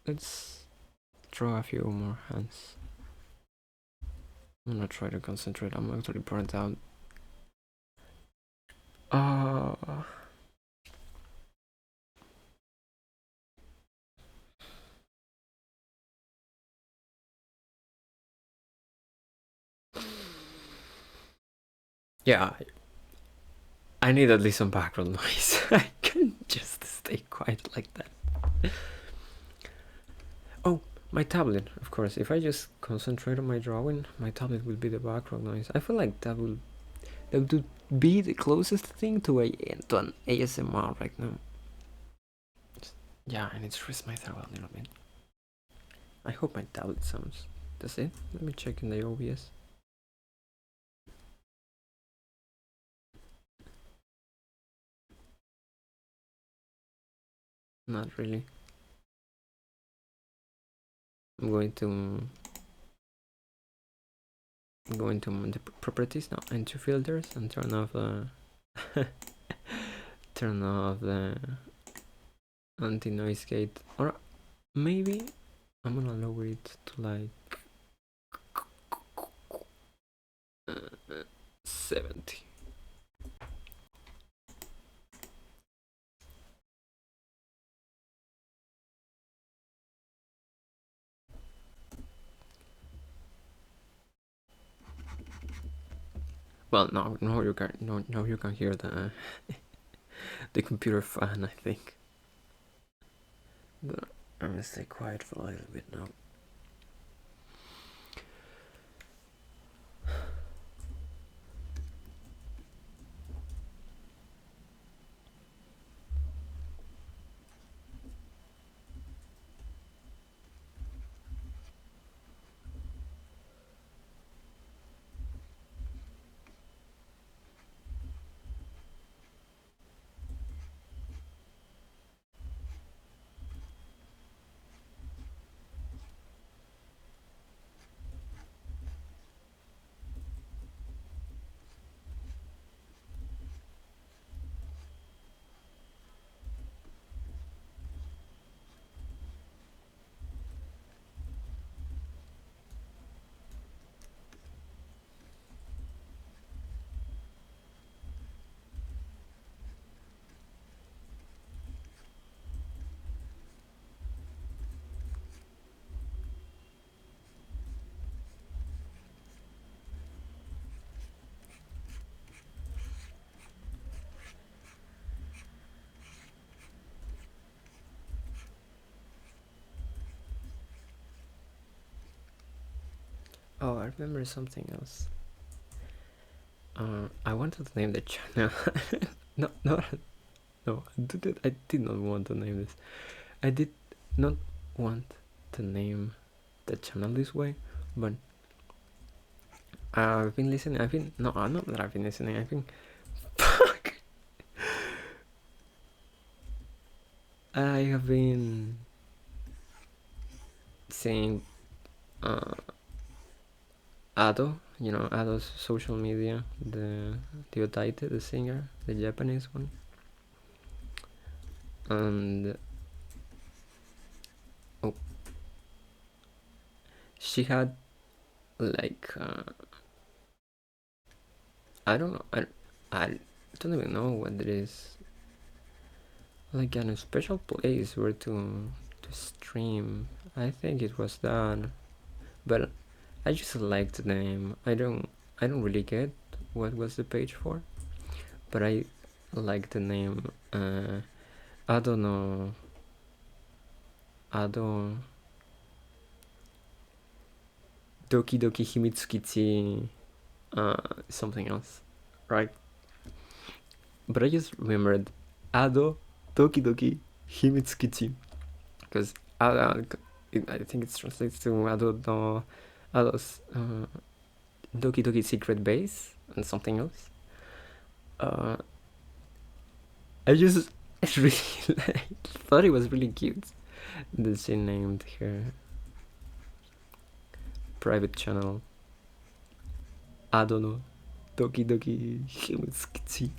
Speaker 1: Let's draw a few more hands. I'm gonna try to concentrate. I'm actually burnt out. Yeah, I need at least some background noise. I can't just stay quiet like that. Oh, my tablet, of course. If I just concentrate on my drawing, my tablet will be the background noise. I feel like that would be the closest thing to an ASMR right now. Yeah, I need to rest my throat a little bit. I hope my tablet sounds. That's it. Let me check in the OBS. Not really. I'm going to the properties now, into filters, and turn off the anti-noise gate, or maybe I'm gonna lower it to like 70. Well, now you can hear the the computer fan, I think. But I'm gonna stay quiet for a little bit now. Oh, I remember something else. I wanted to name the channel. no, I did not want to name this. I did not want to name the channel this way, but I've been listening. Not that I've been listening. I've been, fuck. I have been seeing Ado, Ado's social media, the Otaite, the singer, the Japanese one, and she had like I don't know, I don't even know what it is, like a special place where to stream. I think it was that, but I just liked the name. I don't really get what was the page for. but I like the name Ado no Ado Doki Doki Himitsukichi something else, right? But I just remembered Ado Doki Doki Himitsukichi because I think it translates to Ado no Ado's Doki Doki Secret Base and something else. I just really thought it was really cute that she named her private channel Ado no Doki Doki Himitsukichi.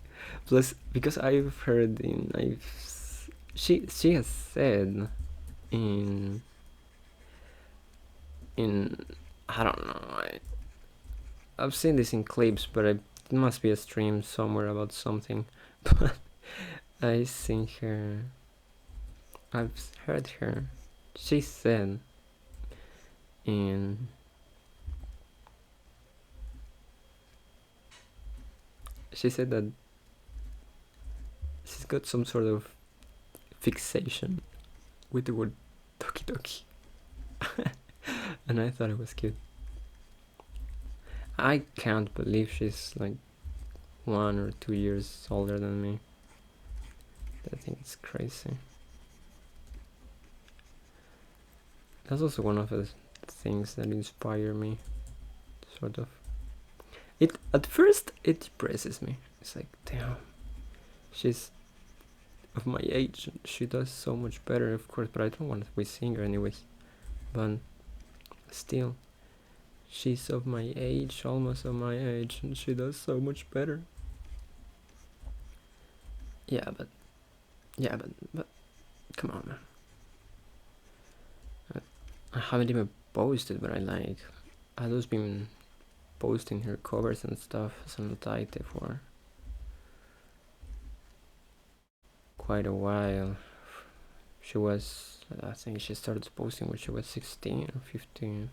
Speaker 1: Plus, because I've heard she has said in I don't know, I've seen this in clips, but it must be a stream somewhere about something. But I've heard her. She said in she said that she's got some sort of fixation with the word Doki Doki. And I thought it was cute. I can't believe she's like 1 or 2 years older than me. I think it's crazy. That's also one of the things that inspire me, sort of. At first it depresses me. It's like, damn, she's of my age, she does so much better, of course, but I don't want to be seeing her anyways. But still, she's of my age, almost of my age, and she does so much better. Yeah, but come on, man. I haven't even posted, but I like. Ado's been posting her covers and stuff as an Otaite for quite a while. She was, I think she started posting when she was 16 or 15.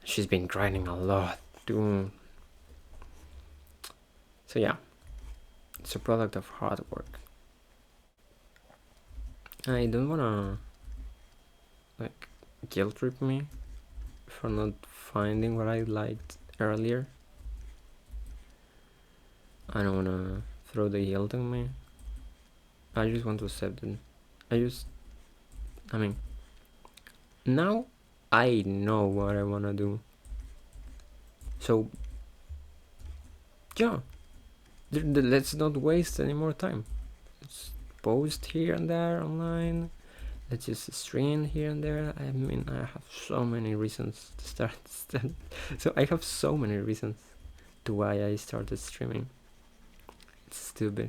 Speaker 1: She's been grinding a lot, too. So yeah, it's a product of hard work. I don't wanna like guilt trip me for not finding what I liked earlier. I don't wanna throw the guilt on me. I just want to accept it. I mean, now I know what I wanna do. So, yeah, let's not waste any more time. Let's post here and there online. Let's just stream here and there. I mean, I have so many reasons to start. So I have so many reasons to why I started streaming. It's stupid.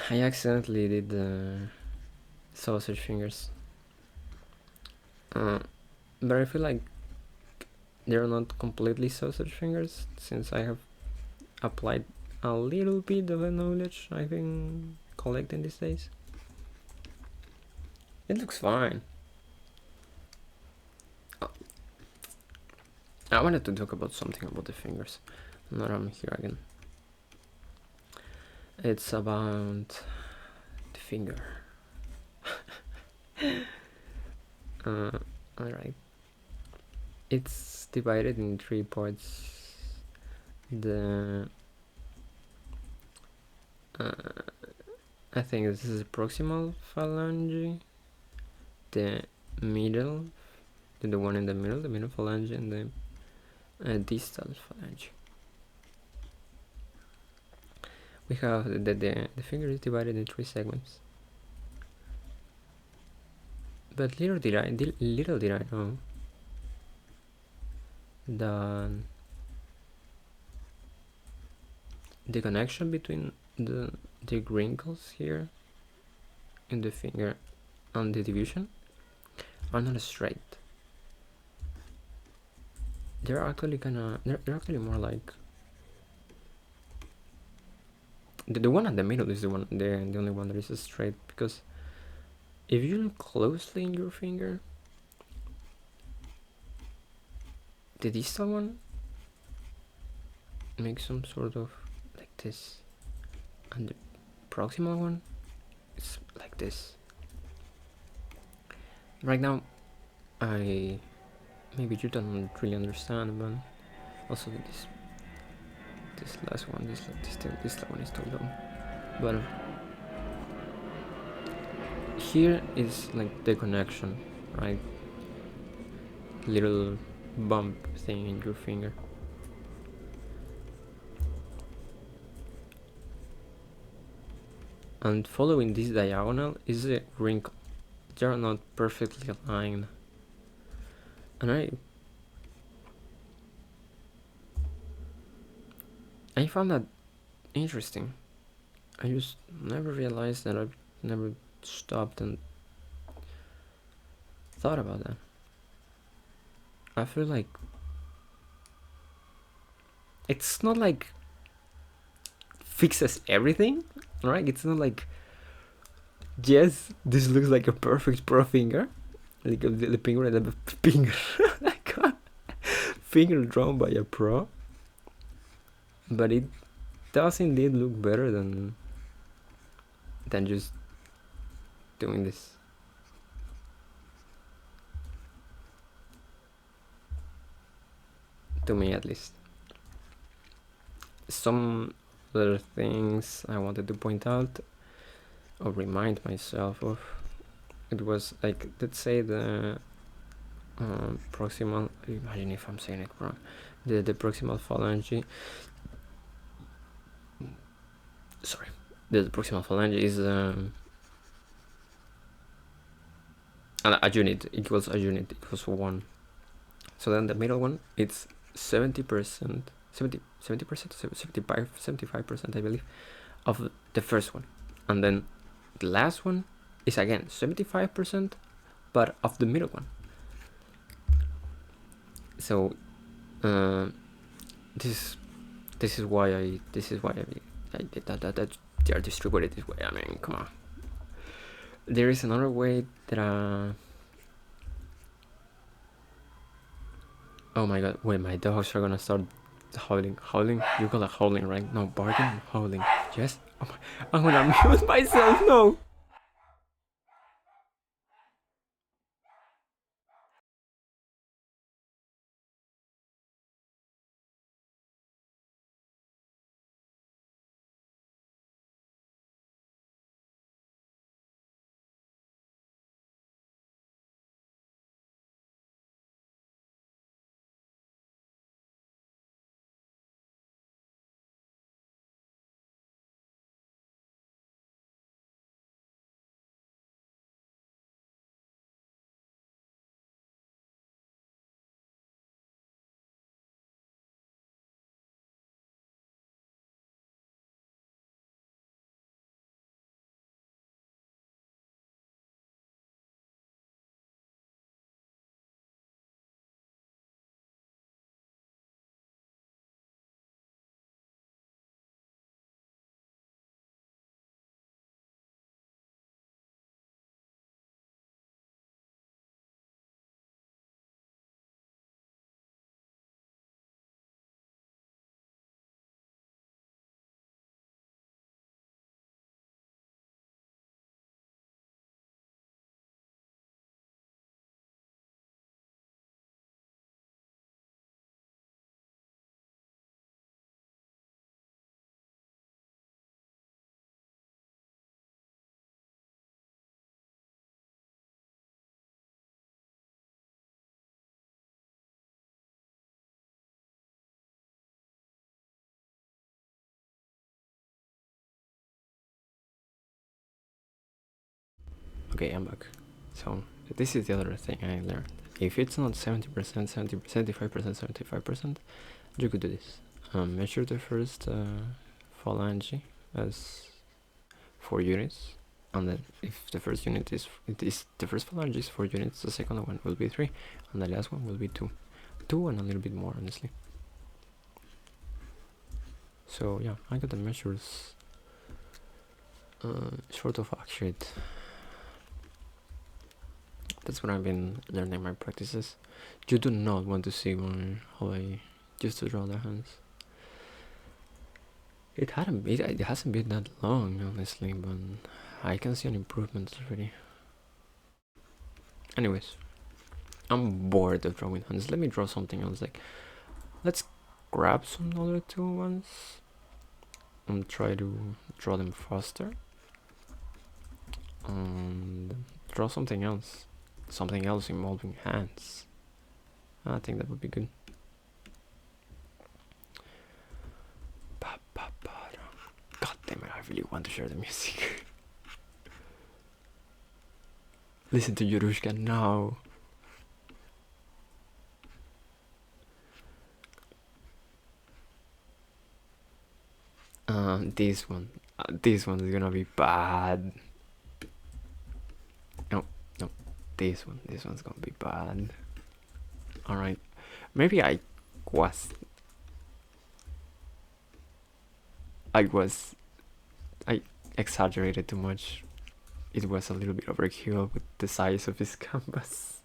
Speaker 1: I accidentally did the sausage fingers. But I feel like they're not completely sausage fingers, since I have applied a little bit of the knowledge I've been collecting these days. It looks fine. I wanted to talk about something about the fingers. Now I'm here again. It's about the finger. Alright. It's divided in 3 parts. The I think this is the proximal phalange, the middle, the one in the middle phalange, and the distal phalange. We have the finger is divided in 3 segments. But little did I know that the connection between the wrinkles here in the finger and the division are not straight. They're actually they're actually more like the one at the middle is the only one that is straight, because if you look closely in your finger, the distal one make some sort of like this, and the proximal one is like this. Right now, maybe you don't really understand, but also this last one, this one is too long. But here is like the connection, right? Little bump thing in your finger. And following this diagonal is a wrinkle. They're not perfectly aligned. And I found that interesting. I just never realized that. I've never stopped and thought about that. I feel like it's not like fixes everything, right? It's not like, yes, this looks like a perfect pro finger, like the finger and the finger, like a finger drawn by a pro, but it does indeed look better than just doing this. To me, at least. Some other things I wanted to point out or remind myself of. It was like, let's say the proximal. Imagine if I'm saying it wrong. The proximal phalange. Sorry, the proximal phalange is a unit equals a unit equals 1. So then the middle one, it's 70%, 75%, I believe, of the first one. And then the last one is again 75%, but of the middle one. So this is why I did that they are distributed this way. I mean, come on. There is another way that oh my god, wait, my dogs are gonna start howling. You call it howling, right? No, barking, howling. Yes? Oh my, I'm gonna mute myself, no! Okay, I'm back. So, this is the other thing I learned. If it's not 70%, 75%, 75%, you could do this. Measure the first phalange as 4 units, and then if the first unit is the first phalange is 4 units, the second one will be 3, and the last one will be 2 and a little bit more, honestly. So yeah, I got the measures sort of accurate. That's what I've been learning my practices. You do not want to see how I used to draw the hands. it hasn't been that long, honestly, but I can see an improvement already. Anyways, I'm bored of drawing hands. Let me draw something else. Like, let's grab some other two ones and try to draw them faster. And draw something else involving hands. I think that would be good. God damn it, I really want to share the music. Listen to Yorushka now. This one is gonna be bad. No, this one's gonna be bad. All right, maybe I exaggerated too much. It was a little bit overkill with the size of his canvas.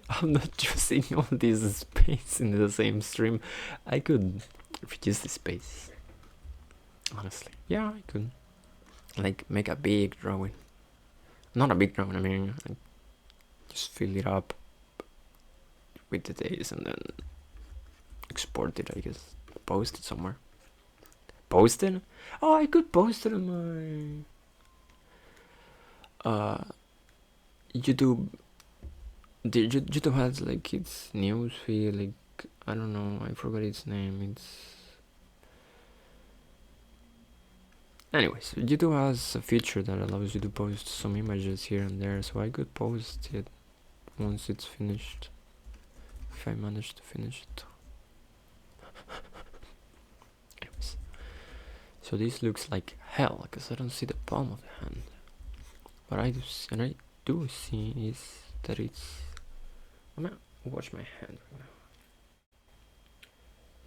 Speaker 1: I'm not using all this space in the same stream. I could reduce the space. Honestly, yeah, I could like make a big drawing. Not a big drawing. I mean, I just fill it up with the days and then export it. I guess post it somewhere. Post it? Oh, I could post it on my YouTube. YouTube has like its news feed, like I don't know, I forgot its name. Anyways, YouTube has a feature that allows you to post some images here and there, so I could post it once it's finished, if I manage to finish it. Anyways, so this looks like hell because I don't see the palm of the hand. What I do see is that it's. I'm gonna watch my hand right now.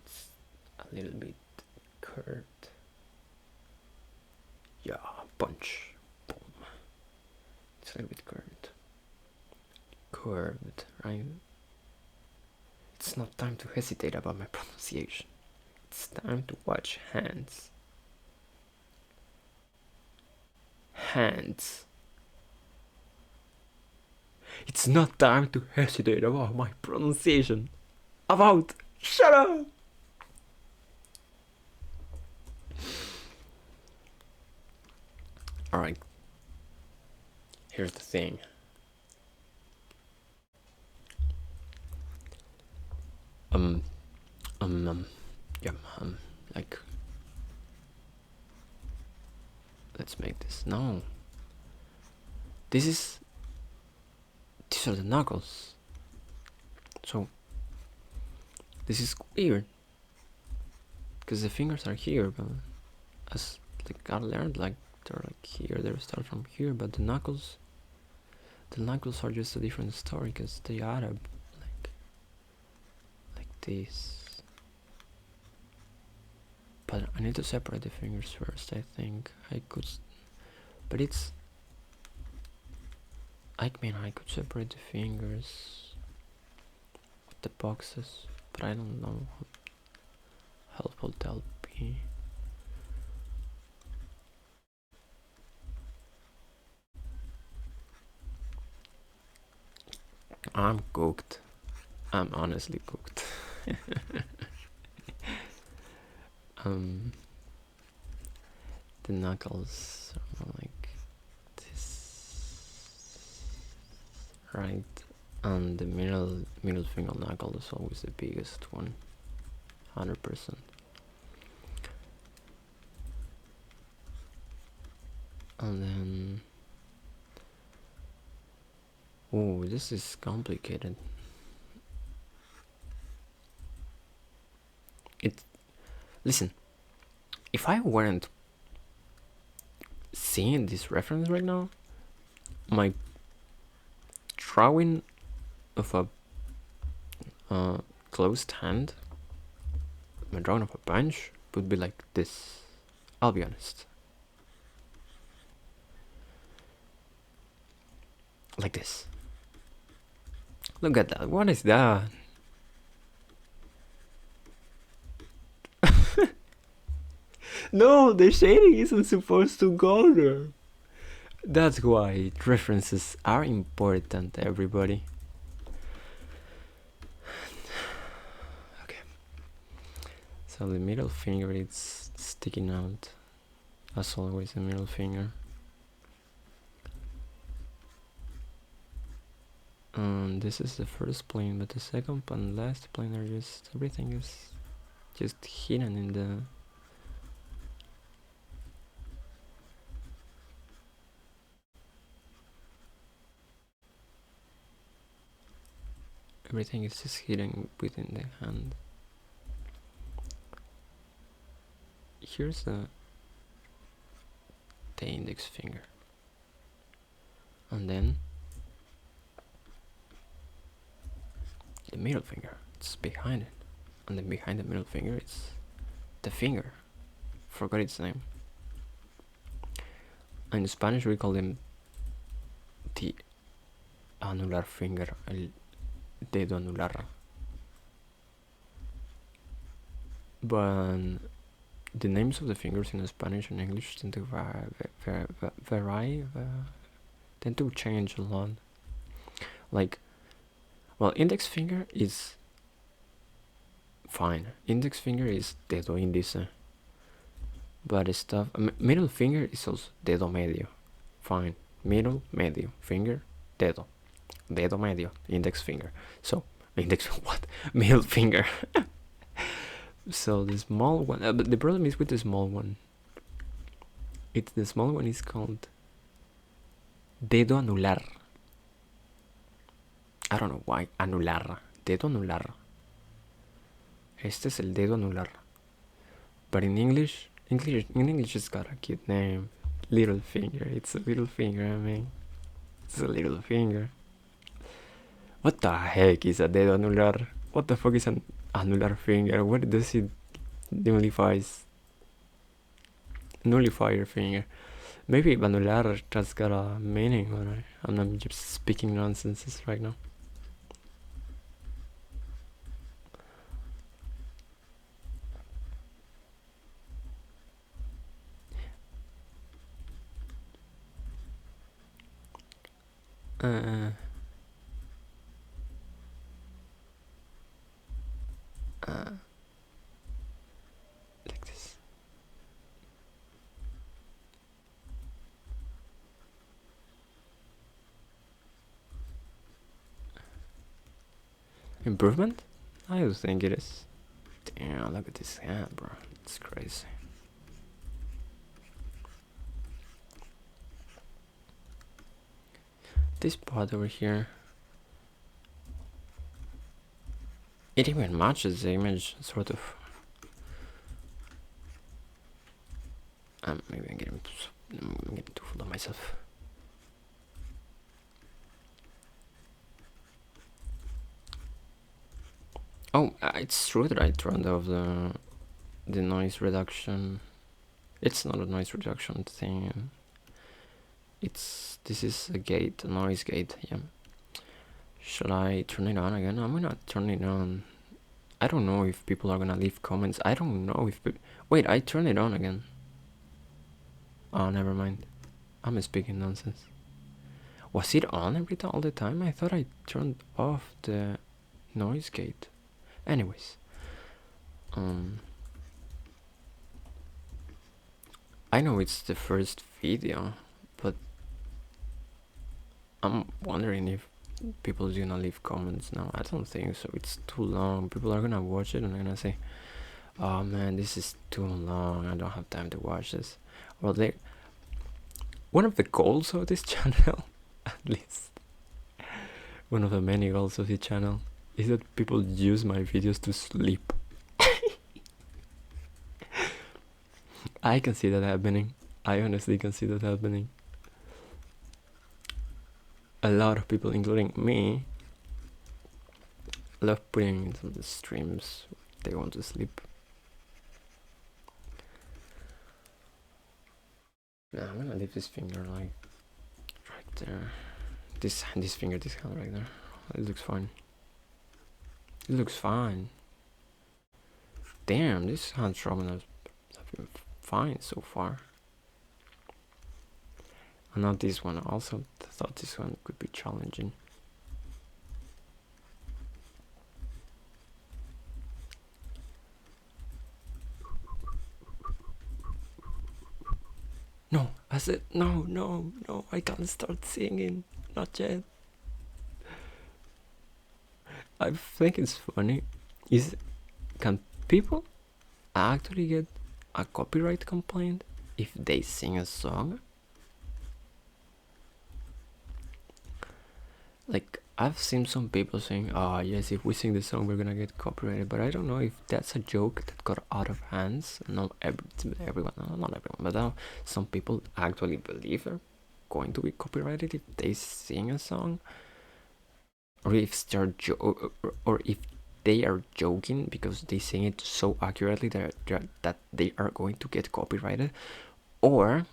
Speaker 1: It's a little bit curved. Yeah, punch. Boom. It's a little bit curved. Curved, right? It's not time to hesitate about my pronunciation. It's time to watch hands. Hands. It's not time to hesitate about my pronunciation. Shut up! Alright. Here's the thing. Like, let's make this. No. These are the knuckles. So, this is weird. Because the fingers are here, but as like I learned, like they're like here, they start from here, but the knuckles are just a different story because they add up like this. But I need to separate the fingers first. I think I could, but I mean I could separate the fingers with the boxes, but I don't know how helpful that'll be. I'm cooked. I'm honestly cooked. The knuckles are like this, right? And the middle finger knuckle is always the biggest one, 100%. And then, oh, this is complicated. Listen, if I weren't seeing this reference right now, my drawing of a closed hand, my drawing of a punch would be like this. I'll be honest. Like this. Look at that. What is that? No, the shading isn't supposed to go there. That's why references are important, everybody. Okay. So the middle finger is sticking out. As always, the middle finger. This is the first plane, but the second and last plane are just, everything is just hidden in the... Everything is just hidden within the hand. Here's the index finger. And then the middle finger, it's behind it. And then behind the middle finger, it's the finger. Forgot its name. In Spanish, we call them the anular finger, el dedo anular. But the names of the fingers in Spanish and English tend to vary, tend to change a lot. Like, well, index finger is fine. Index finger is dedo índice. But stuff, middle finger is also dedo medio. Fine. Middle, medio, finger, dedo. Dedo medio, index finger. So, index, what? Middle finger. So the small one, but the problem is with the small one. The small one is called dedo anular. I don't know why, anular. Dedo anular. Este es el dedo anular. But in English it's got a cute name. Little finger. It's a little finger, I mean. It's a little finger. What the heck is a dedo anular? What the fuck is an annular finger? What does it nullifier finger? Maybe annular just got a meaning, but I'm not just speaking nonsense right now. Like this. Improvement? I don't think it is. Damn, look at this hand, bro. It's crazy. This part over here, it even matches the image, sort of. Maybe I'm getting too full of myself. Oh, it's true that I turned off the noise reduction. It's not a noise reduction thing. This is a gate, a noise gate. Yeah. Should I turn it on again? I'm gonna turn it on. I don't know if people are gonna leave comments. I don't know if... Wait, I turned it on again. Oh, never mind. I'm speaking nonsense. Was it on all the time? I thought I turned off the noise gate. Anyways. I know it's the first video, but I'm wondering if people are gonna leave comments now. I don't think so. It's too long. People are gonna watch it and they're gonna say, oh man, this is too long. I don't have time to watch this. Well, one of the goals of this channel, at least, one of the many goals of the channel, is that people use my videos to sleep. I can see that happening. I honestly can see that happening. A lot of people, including me, love putting some streams they want to sleep. Now I'm gonna leave this finger like right there. This finger, this hand right there. It looks fine. It looks fine. Damn, this hand's strong enough. fine so far. And now this one, I also thought this one could be challenging. No, I said no, I can't start singing, not yet. I think it's funny. Can people actually get a copyright complaint if they sing a song? Like, I've seen some people saying, "Oh yes, if we sing the song, we're gonna get copyrighted." But I don't know if that's a joke that got out of hands. Not everyone, not everyone, but some people actually believe they're going to be copyrighted if they sing a song, or if or if they are joking because they sing it so accurately that they are going to get copyrighted, or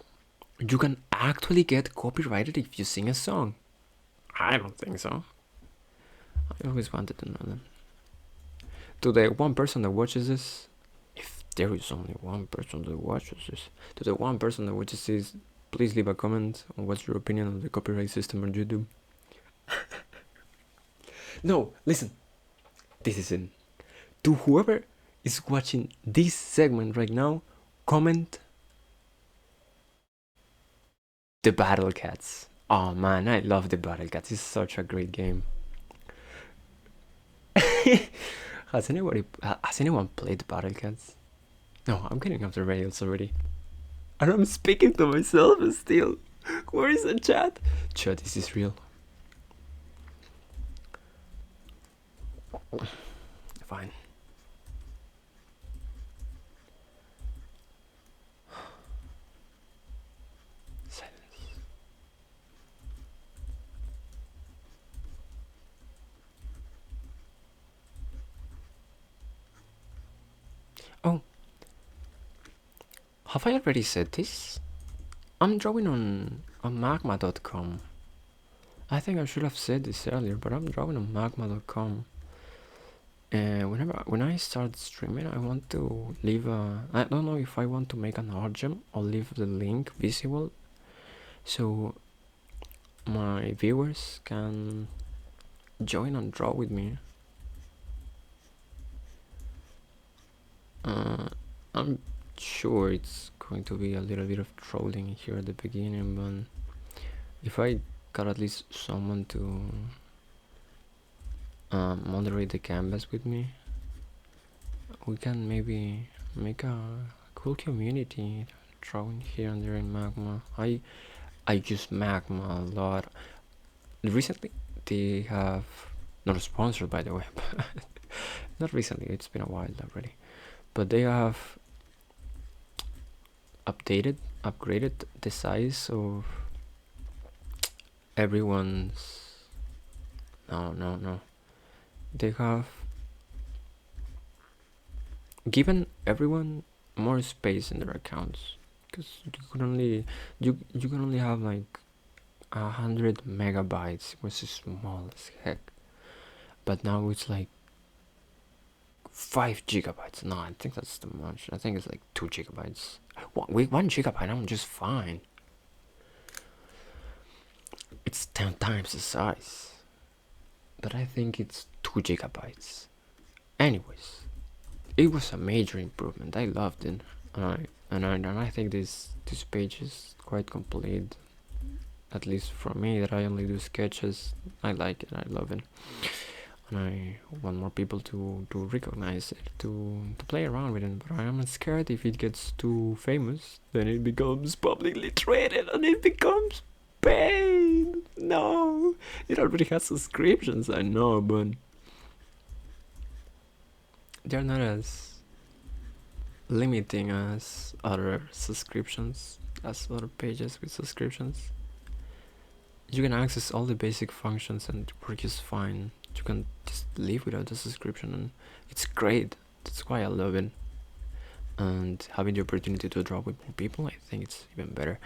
Speaker 1: you can actually get copyrighted if you sing a song. I don't think so. I always wanted to know that. To the one person that watches this, if there is only one person that watches this, to the one person that watches this, please leave a comment on what's your opinion on the copyright system on YouTube. No, listen. This is it. To whoever is watching this segment right now, comment the Battle Cats. Oh man, I love the Battle Cats. It's such a great game. Has anyone played Battle Cats? No, I'm getting off the rails already. And I'm speaking to myself still. Where is the chat? Chat, this is real. Fine. Silence. Oh. Have I already said this? I'm drawing on magma.com. I think I should have said this earlier, but I'm drawing on magma.com. And when I start streaming, I want to leave I don't know if I want to make an art gem or leave the link visible so my viewers can join and draw with me. I'm sure it's going to be a little bit of trolling here at the beginning, but if I got at least someone to moderate the canvas with me, we can maybe make a cool community drawing here and there in Magma. I use Magma a lot. Recently they have, not sponsored by the way, but not recently, it's been a while already, but they have upgraded the size of everyone's. No, they have given everyone more space in their accounts, because you can only have like 100 megabytes, which is small as heck, but now it's like 5 gigabytes. No, I think that's too much. I think it's like 2 gigabytes. With 1 gigabyte I'm just fine. It's 10 times the size, but I think it's 2 gigabytes. Anyways, it was a major improvement. I loved it, and I think this page is quite complete. At least for me, that I only do sketches. I like it. I love it, and I want more people to recognize it, to play around with it. But I am scared if it gets too famous, then it becomes publicly traded and it becomes paid. No, it already has subscriptions. I know, but they're not as limiting as other subscriptions, as other pages with subscriptions. You can access all the basic functions and it works fine. You can just live without the subscription, and it's great. That's why I love it. And having the opportunity to draw with more people, I think it's even better.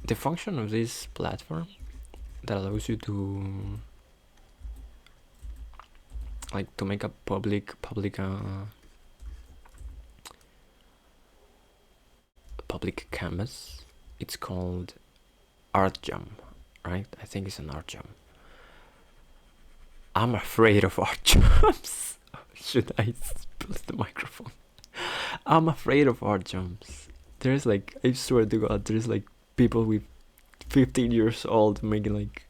Speaker 1: The function of this platform that allows you to like to make a public canvas. It's called Artjam, right? I think it's an Artjam. I'm afraid of Artjams. Should I split the microphone? I'm afraid of Artjams. There's like, I swear to God, there's like people with 15 years old making like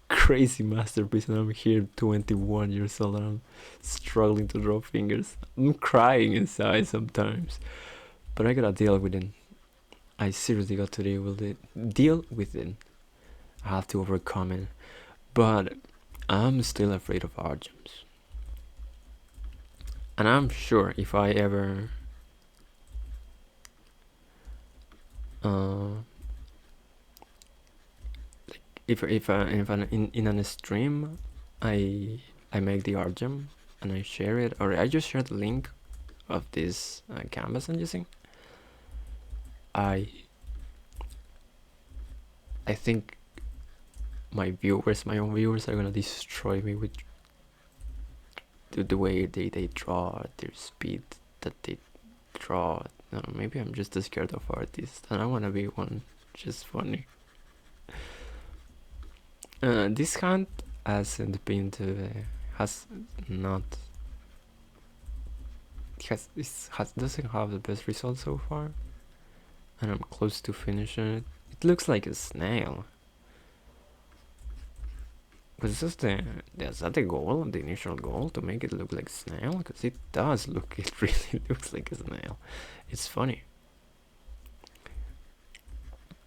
Speaker 1: crazy masterpiece, and I'm here 21 years old and I'm struggling to draw fingers. I'm crying inside sometimes, but I gotta deal with it. I seriously got to deal with it. I have to overcome it, but I'm still afraid of Artjams. And I'm sure if I ever if in a stream I make the Artjam and I share it, or I just share the link of this canvas I'm using, I think my own viewers are gonna destroy me with the way they draw, their speed that they draw. No, maybe I'm just scared of artists and I wanna be one, just funny. This hand hasn't been doesn't have the best result so far, and I'm close to finishing it. It looks like a snail. Was this is that the goal, the initial goal, to make it look like a snail? Because it does look, it really looks like a snail. It's funny.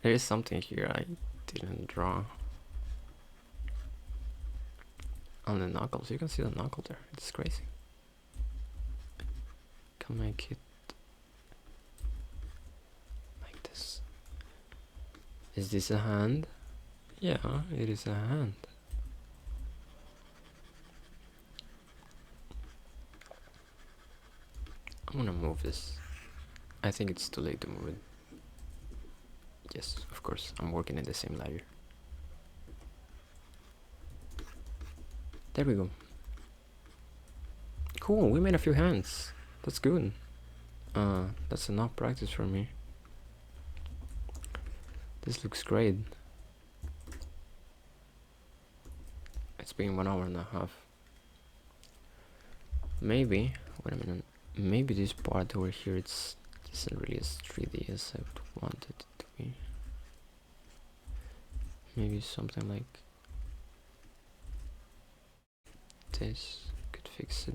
Speaker 1: There is something here I didn't draw. On the knuckles, you can see the knuckle there. It's crazy. Can make it like this. Is this a hand? Yeah, it is a hand. I'm gonna move this. I think it's too late to move it. Yes, of course, I'm working in the same layer. There we go. Cool, we made a few hands. That's good. That's enough practice for me. This looks great. It's been 1 hour and a half. Maybe, wait a minute. Maybe this part over here isn't really as 3D as I would want it to be. Maybe something like this could fix it,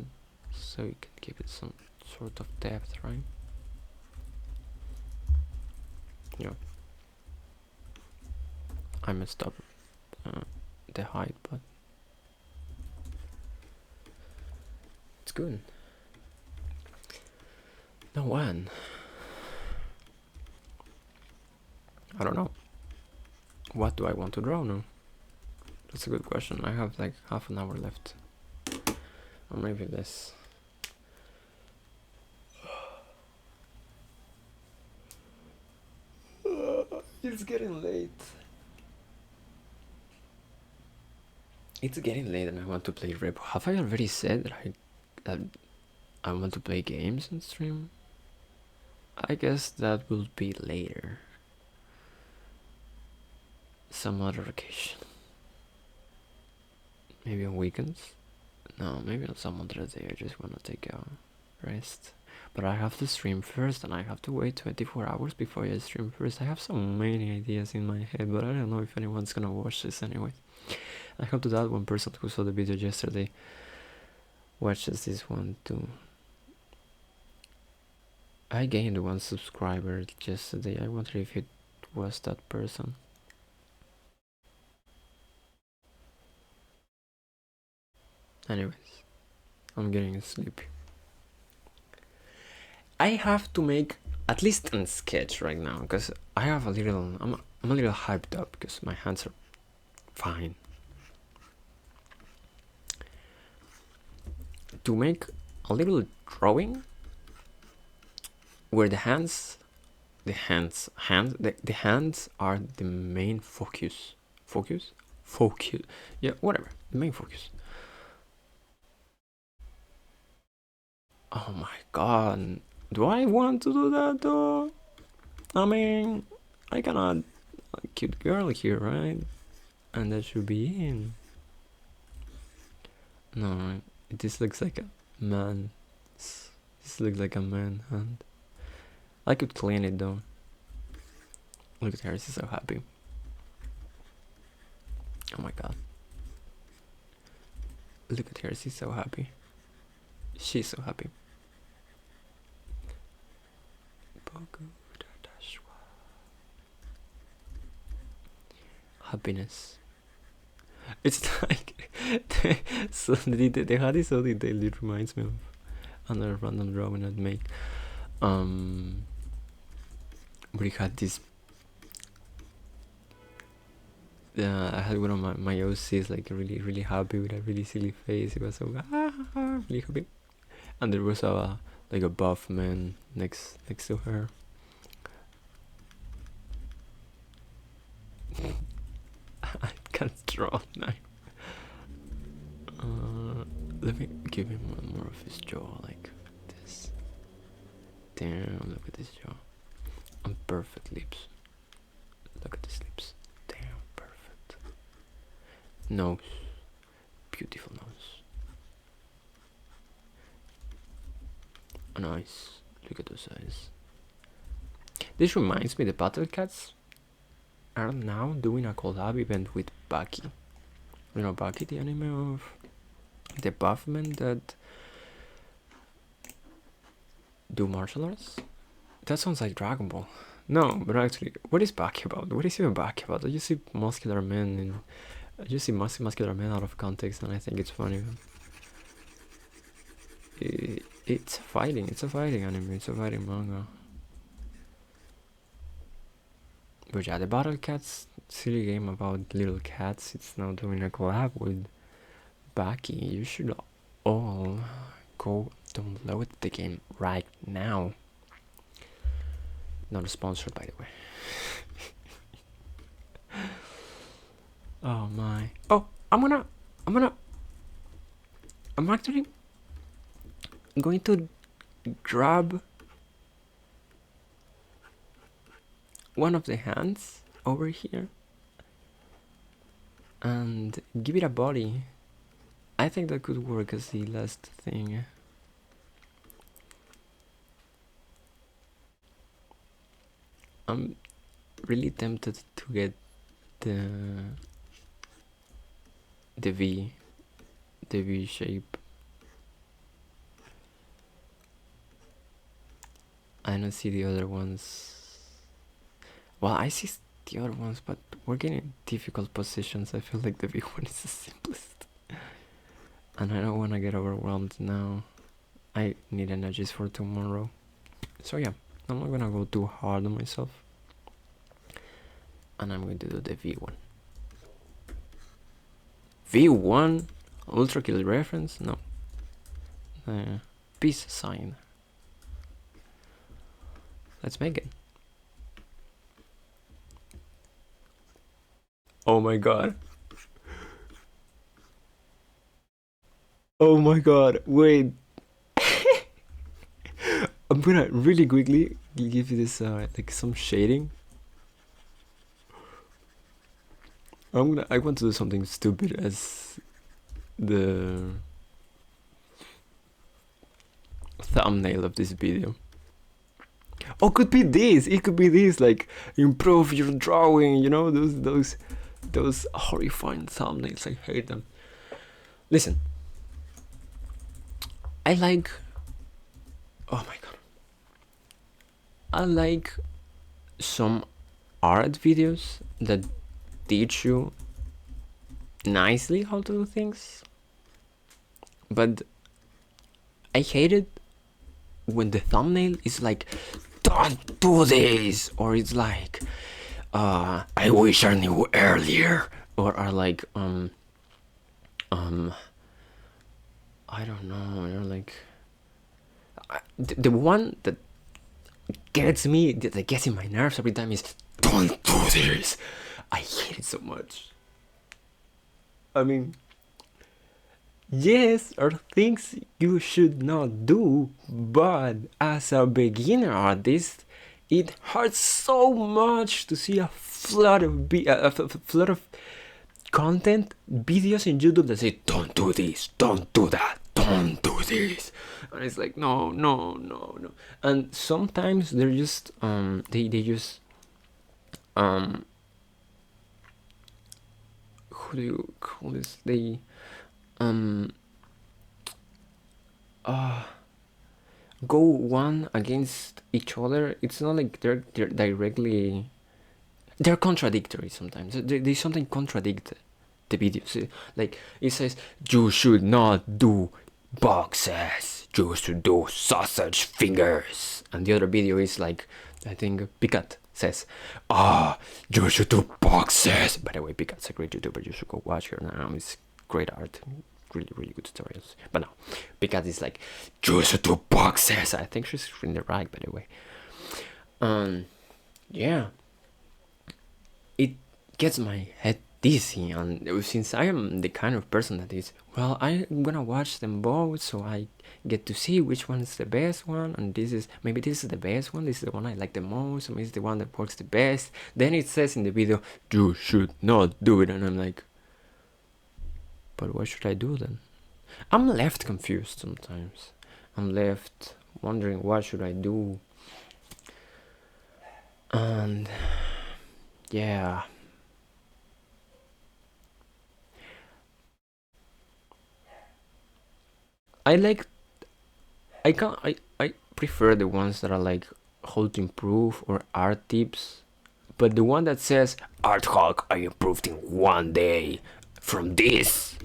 Speaker 1: so you can give it some sort of depth, right? Yeah. I messed up the height, but it's good. Now when? I don't know. What do I want to draw now? That's a good question. I have like half an hour left. Or maybe less. It's getting late. It's getting late and I want to play Repo. Have I already said that I want to play games on stream? I guess that will be later. Some other occasion. Maybe on weekends? No, maybe on some other day. I just want to take a rest. But I have to stream first and I have to wait 24 hours before I stream first. I have so many ideas in my head, but I don't know if anyone's gonna watch this anyway. I hope that one person who saw the video yesterday watches this one too. I gained 1 subscriber yesterday. I wonder if it was that person. Anyways, I'm getting sleepy. I have to make at least a sketch right now because I have a little. I'm a little hyped up because my hands are fine. To make a little drawing where the hands are the main focus. Yeah, whatever, the main focus. Oh my god. Do I want to do that though? I mean, I cannot a cute girl here, right? And that should be in. No, right? This looks like a man. This looks like a man hand. I could clean it though. Look at her, she's so happy. Oh my god. Look at her, she's so happy. She's so happy. Happiness. It's like so the hat is so detailed. It reminds me of another random drawing I'd make. But it had this. I had one of my OCs like really happy with a really silly face. It was so really happy, and there was a like a buff man next to her. I can't draw now. Let me give him one more of his jaw like this. Damn, look at this jaw. And perfect lips. Look at these lips. Damn, perfect. Nose. Beautiful nose. Nice. Look at those eyes. This reminds me, the Battle Cats are now doing a collab event with Baki. You know Baki, the anime of the buff men that do martial arts? That sounds like Dragon Ball. No, but actually, what is Baki about? What is even Baki about? I just see muscular men and I just see muscular men out of context, and I think it's funny. It's fighting. It's a fighting anime. It's a fighting manga. But yeah, the Battle Cats silly game about little cats. It's now doing a collab with Baki. You should all go download the game right now. Not sponsored, by the way. Oh my. Oh, I'm actually going to grab one of the hands over here and give it a body. I think that could work as the last thing. I'm really tempted to get the V shape. I don't see the other ones. Well, I see the other ones, but we're getting difficult positions. I feel like the V one is the simplest. And I don't want to get overwhelmed now. I need energies for tomorrow. So yeah, I'm not gonna go too hard on myself. And I'm going to do the V1. V1? Ultra Kill reference? No. Peace sign. Let's make it. Oh my god. Oh my god, wait. I'm gonna really quickly give you this like some shading. I want to do something stupid as the thumbnail of this video. Oh, could be this. It could be this, like improve your drawing. You know, those horrifying thumbnails. I hate them. Listen, I like. Oh my god. I like some art videos that teach you nicely how to do things, but I hate it when the thumbnail is like, don't do this, or it's like, I wish I knew earlier, or are like, I don't know, you're like, the one that gets me, that gets in my nerves every time is, don't do this. I hate it so much. I mean, Yes, are things you should not do, but as a beginner artist, it hurts so much to see a flood of flood of content videos in YouTube that say don't do this, don't do that, don't do this, and it's like no, no, no, no. And sometimes they're just they just who do you call this? They um go one against each other. It's not like they're directly, they're contradictory sometimes. They something contradict the videos. Like it says you should not do boxes, you should do sausage fingers, and the other video is like, I think Picat says, you should do boxes. By the way, Picat's a great YouTuber, you should go watch her now. It's great art, really, really good tutorials. But no, Picat is like, you should do boxes. I think she's in the right, by the way. Yeah, it gets my head dizzy, and since I am the kind of person that is, well, I'm gonna watch them both so I get to see which one is the best one, and this is the best one, this is the one I like the most, maybe it's the one that works the best. Then it says in the video, you should not do it, and I'm like, but what should I do then? I'm left confused sometimes. I'm left wondering what should I do. And yeah, I like, I prefer the ones that are like how to improve or art tips, but the one that says Art Hulk I improved in 1 day from this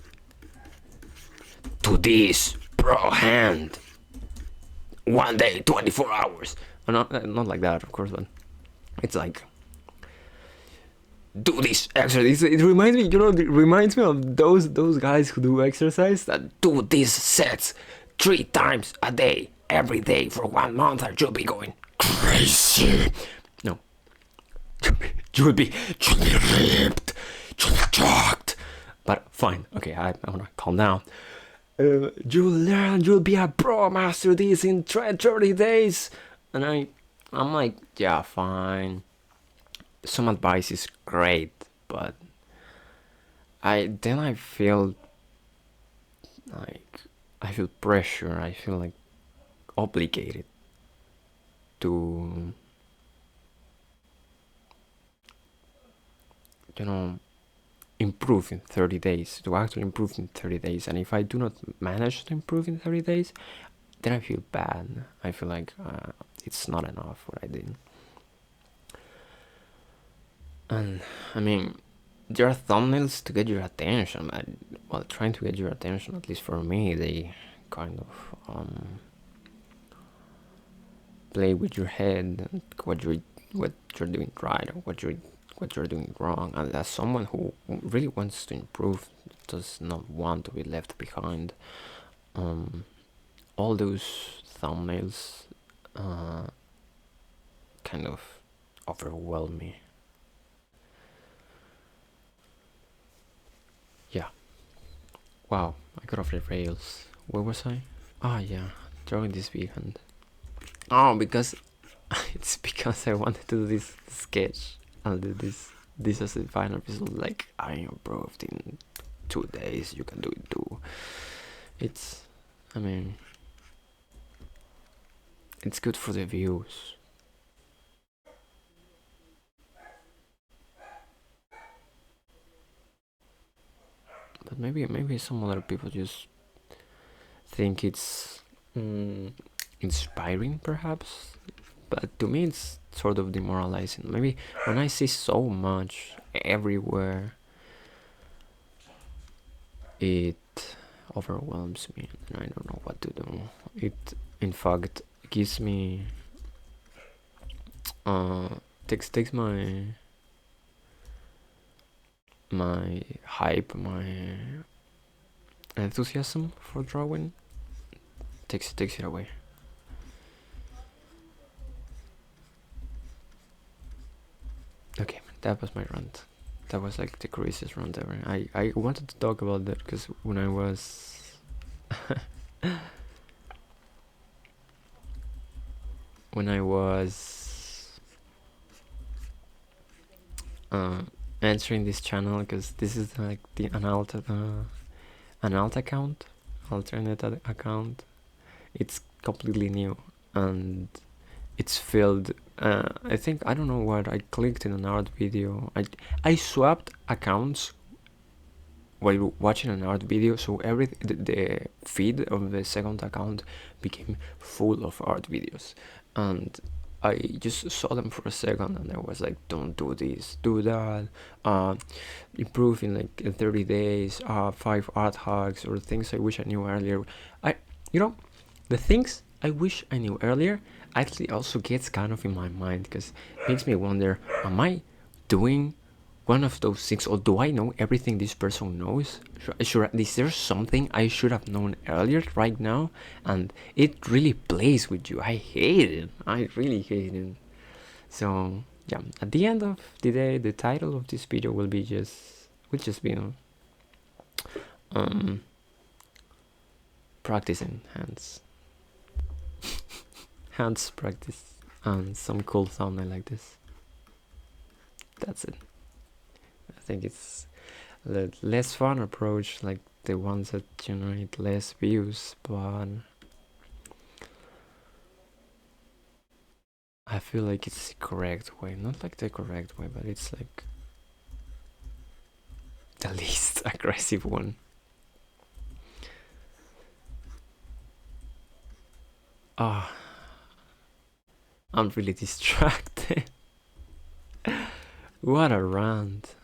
Speaker 1: to this pro hand, 1 day 24 hours, not like that of course, but it's like, do this exercise. It reminds me, it reminds me of those guys who do exercise that do these sets 3 times a day, every day for 1 month, and you'll be going crazy. No, you would be ripped, shocked. But fine, okay, I'm gonna calm down. You'll learn, you'll be a pro master this in 30 days, and I'm like, yeah, fine. Some advice is great, but I feel like, I feel pressure. I feel like obligated to, improve in 30 days, to actually improve in 30 days. And if I do not manage to improve in 30 days, then I feel bad. I feel like it's not enough what I did. And I mean, there are thumbnails to get your attention. Well, trying to get your attention, at least for me, they kind of play with your head, what you're doing right or what you're doing wrong. And as someone who really wants to improve, does not want to be left behind, all those thumbnails kind of overwhelm me. Yeah. Wow, I got off the rails. Where was I? Yeah, drawing this weekend. Oh, because it's because I wanted to do this sketch. I'll do this as the final result. Like, I improved in 2 days. You can do it too. It's, I mean, it's good for the views. But maybe some other people just think it's inspiring, perhaps. But to me, it's sort of demoralizing. Maybe when I see so much everywhere, it overwhelms me, and I don't know what to do. It, in fact, gives me takes my hype, my enthusiasm for drawing, takes it away. Okay, that was my rant. That was like the craziest rant ever. I wanted to talk about that because when I was when I was entering this channel, because this is like the an alt account, alternate account. It's completely new, and it's filled. I think, I don't know what I clicked in an art video. I swapped accounts while watching an art video, so the feed of the second account became full of art videos, and I just saw them for a second, and I was like, don't do this, do that, improve in like in 30 days, 5 art hacks, or things I wish I knew earlier. The things I wish I knew earlier actually also gets kind of in my mind, because it makes me wonder, am I doing one of those things, or do I know everything this person knows? Is there something I should have known earlier right now? And it really plays with you. I hate it. I really hate it. So yeah, at the end of the day, the title of this video will just be practicing hands. Hands practice, and some cool thumbnail like this. That's it. I think it's a less fun approach, like the ones that generate less views, but I feel like it's the correct way. Not like the correct way, but it's like the least aggressive one. I'm really distracted. What a rant.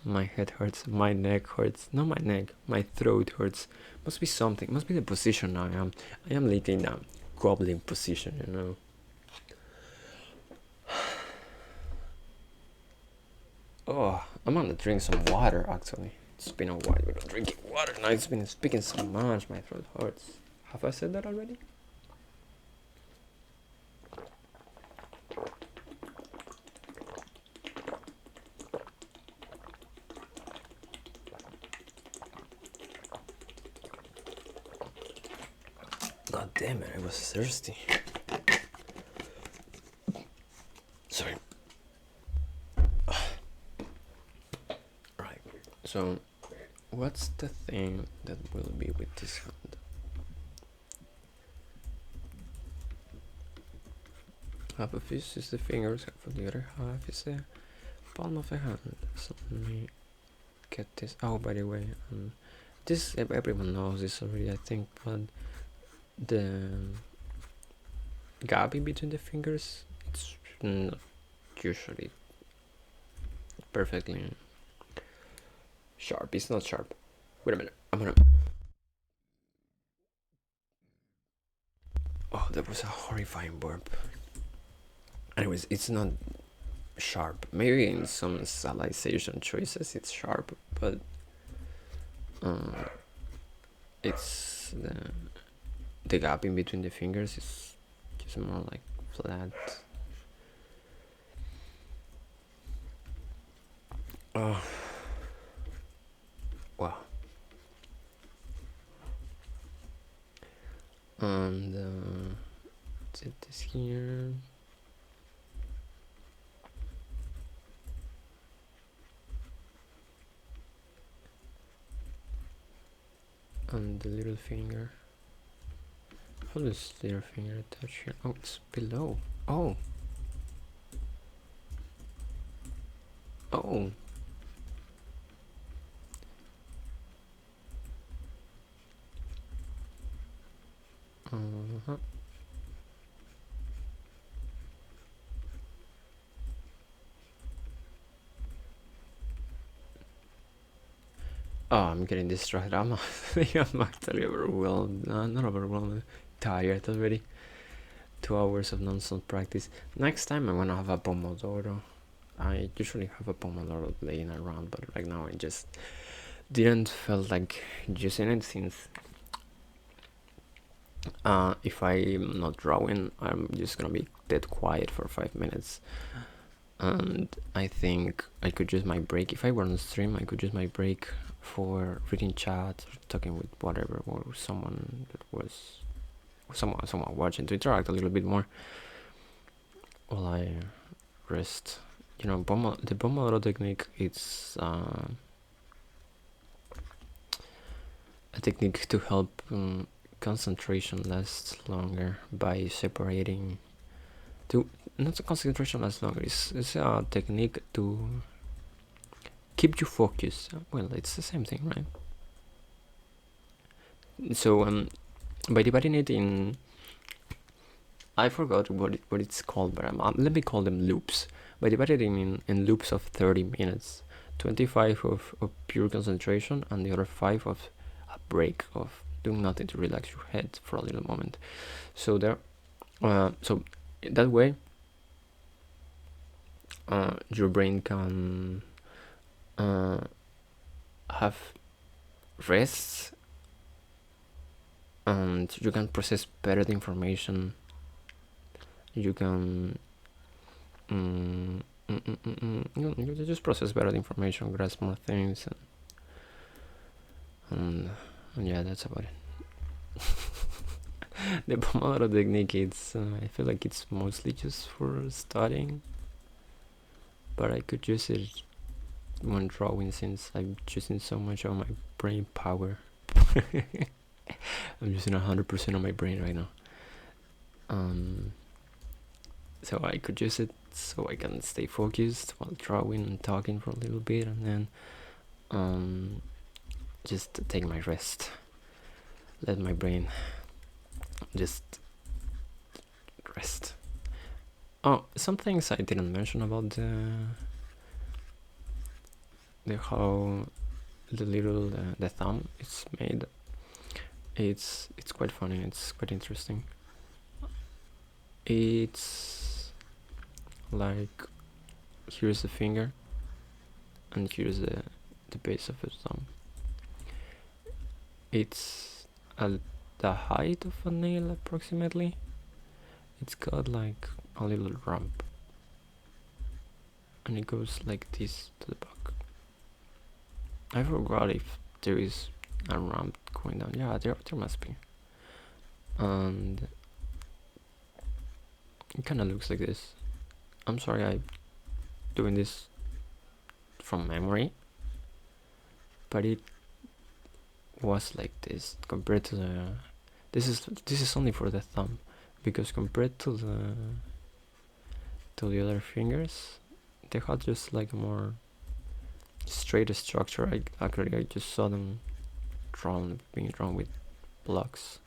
Speaker 1: My head hurts, my neck hurts. Not my neck, my throat hurts. Must be something, must be the position I am. I am like in a goblin position, I'm gonna drink some water actually. It's been a while without drinking water. Now it's been speaking so much, my throat hurts. Have I said that already? God damn it, I was thirsty. Sorry. Right, so what's the thing that will be with this hand? Half of this is the fingers, half of the other half is the palm of the hand. So let me get this. Oh, by the way, this everyone knows this already, I think, but the gap in between the fingers, it's not usually perfectly sharp. It's not sharp. Wait a minute. Oh, that was a horrifying burp. Anyways, it's not sharp. Maybe in some stylization choices it's sharp, but it's the gap in between the fingers is just more like flat. Oh, wow. And set this here. And the little finger. How does the little finger touch here? Oh, it's below. Oh. Oh. Oh, I'm getting distracted. I'm actually overwhelmed. Not overwhelmed. Tired already. 2 hours of non-stop practice. Next time I'm gonna have a Pomodoro. I usually have a Pomodoro laying around, but right now I just didn't feel like using it, since if I'm not drawing, I'm just gonna be dead quiet for 5 minutes, And I think I could use my break. If I were on stream, I could use my break for reading chat, or talking with whatever, or someone that was someone watching, to interact a little bit more while I rest. You know, the Pomodoro technique, it's a technique to help concentration last longer by separating. Not concentration last longer. It's a technique to keep you focused. Well, it's the same thing, right? So by dividing it in, I forgot what it's called, but let me call them loops. By dividing in loops of 30 minutes, 25 of pure concentration, and the other 5 of a break, of doing nothing to relax your head for a little moment. So so that way, your brain can have rest, and you can process better the information. You can you just process better the information, grasp more things, and yeah, that's about it. The Pomodoro technique, I feel like it's mostly just for studying, but I could use it when drawing, since I'm using so much of my brain power. I'm using 100% of my brain right now. So I could use it so I can stay focused while drawing and talking for a little bit, and then just take my rest. Let my brain just rest. Oh, some things I didn't mention about how the thumb is made. It's quite funny. It's quite interesting. It's like, here's the finger, and here's the base of the thumb. It's at the height of a nail approximately. It's got like a little rump, and it goes like this to the back. I forgot if there is a ramp going down. Yeah, there must be. And it kind of looks like this. I'm sorry, I'm doing this from memory, but it was like this compared to the. This is only for the thumb, because compared to the other fingers, they had just like more straight structure. I just saw them being drawn with blocks.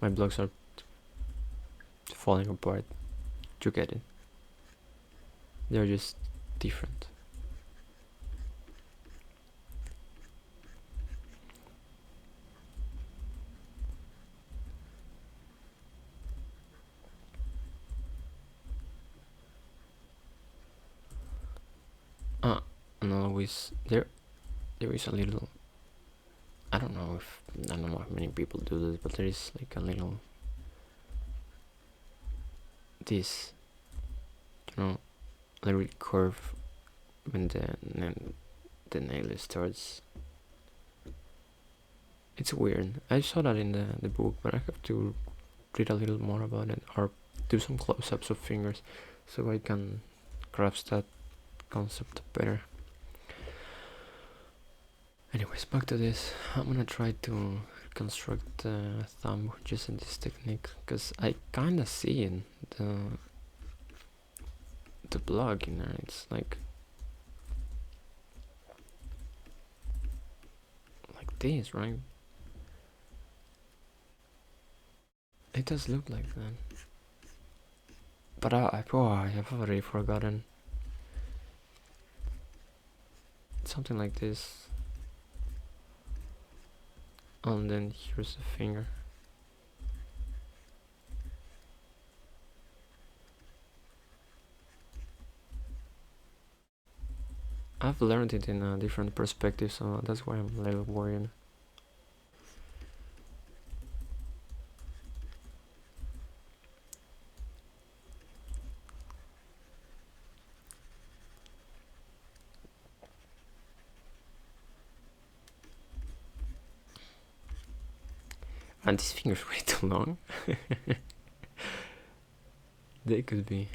Speaker 1: My blocks are falling apart. You get it? They're just different. And always there is a little. I don't know how many people do this, but there is like a little this, a little curve when the nail starts. It's weird. I saw that in the book, but I have to read a little more about it, or do some close-ups of fingers, so I can grasp that concept better. Anyways, back to this. I'm gonna try to construct the thumb using this technique, because I kinda see in the block in there. It's like this, right? It does look like that, but I've already forgotten. Something like this, and then here's the finger. I've learned it in a different perspective, so that's why I'm a little worried. And these fingers way too long. They could be.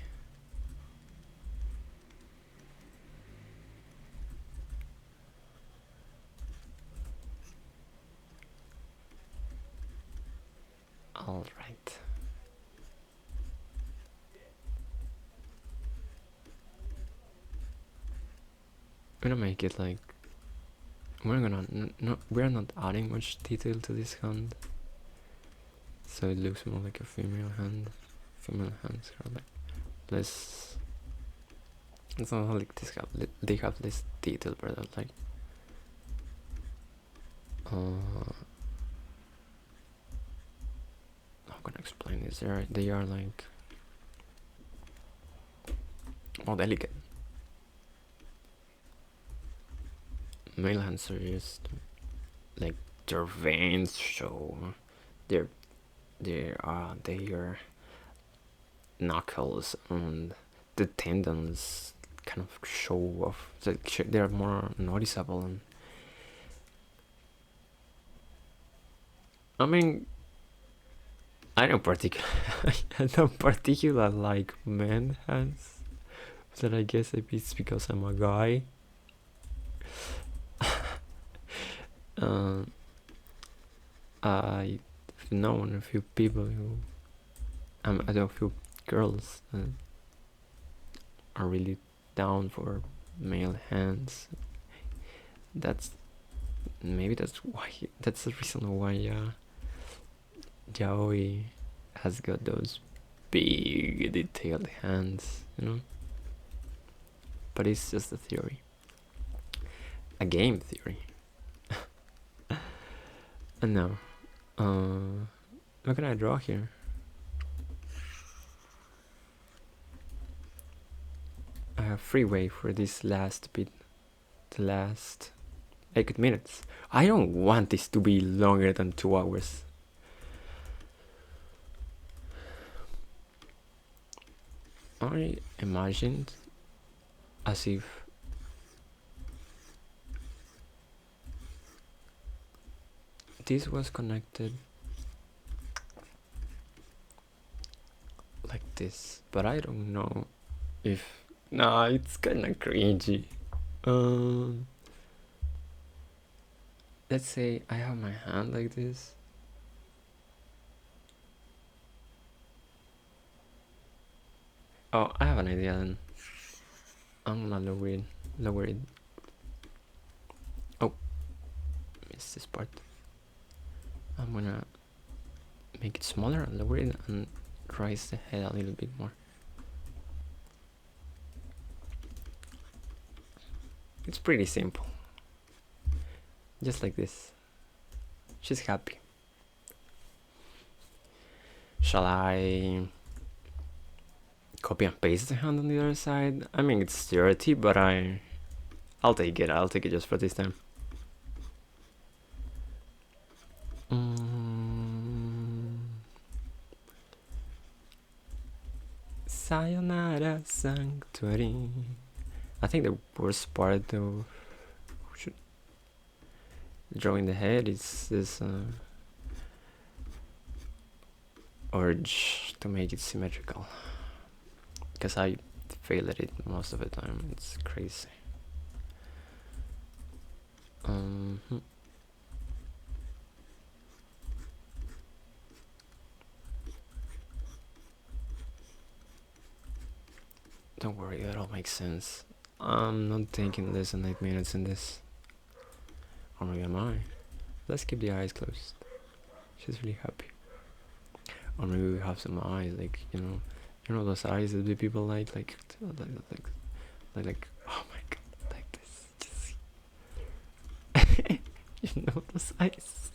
Speaker 1: All right. I'm gonna make it like we're not adding much detail to this hand, so it looks more like a female hand. Female hands are like less. It's not like this they have less detail, but like how can I explain this? They are like more delicate. Male hands are just like their veins show, their knuckles and the tendons kind of show off. So they're more noticeable. And I mean, I don't particular like men hands, but I guess it's because I'm a guy. I've known a few people who, I know a few girls are really down for male hands. That's the reason why Yaoi has got those big detailed hands, you know. But it's just a theory, a game theory. And now, what can I draw here? I have freeway for this last bit, the last 8 minutes. I don't want this to be longer than 2 hours. I imagined as if this was connected like this, but I don't know if... Nah, it's kinda cringy. Let's say I have my hand like this. Oh, I have an idea then. I'm gonna lower it. Oh, missed this part. I'm gonna make it smaller and lower it and raise the head a little bit more. It's pretty simple. Just like this. She's happy. Shall I copy and paste the hand on the other side? I mean, it's dirty, but I'll take it. I'll take it just for this time. Sayonara Sanctuary. I think the worst part of drawing the head is this urge to make it symmetrical, because I fail at it most of the time. It's crazy. Don't worry, that all makes sense. I'm not taking less than 8 minutes in this. Or maybe am I? Let's keep the eyes closed. She's really happy. Or maybe we have some eyes, like, you know those eyes that the people like, oh my god, like this. Just you know those eyes.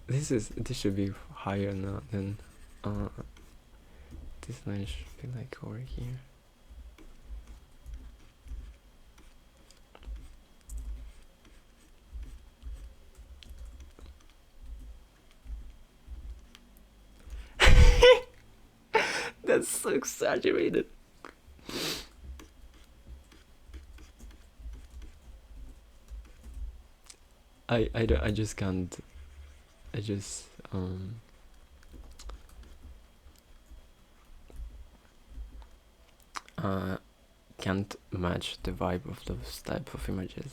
Speaker 1: This should be higher now than this line should be like over here. That's so exaggerated. I just can't. I just uh can't match the vibe of those type of images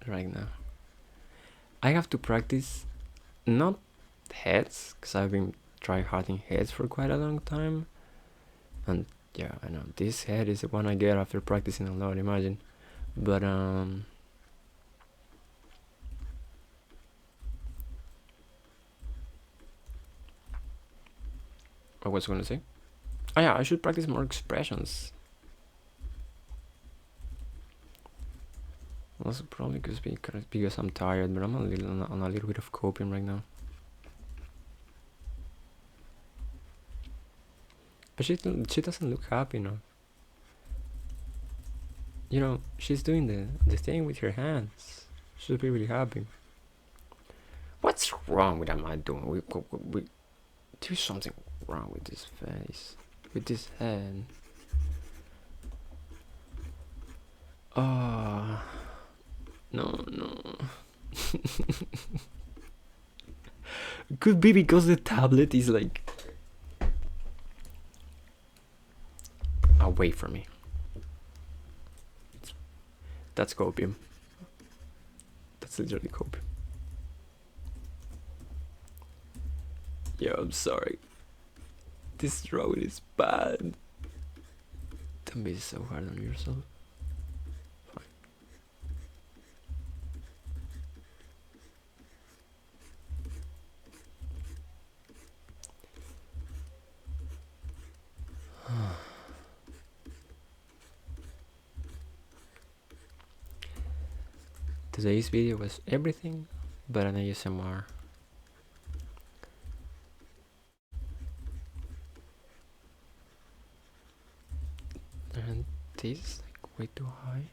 Speaker 1: right now. I have to practice not heads, because I've been trying harding heads for quite a long time, and yeah, I know this head is the one I get after practicing a lot, imagine. But I was gonna say, oh yeah, I should practice more expressions. Also probably because I'm tired, but I'm on a little bit of coping right now. But she doesn't look happy now. You know, she's doing the thing with her hands. She should be really happy. What's wrong with am I doing? We there's something wrong with this face, with this head. Oh, no. Could be because the tablet is like away from me. That's copium. That's literally copium. Yeah, I'm sorry. This drawing is bad. Don't be so hard on yourself. Fine. Today's video was everything but an ASMR. And this is like way too high.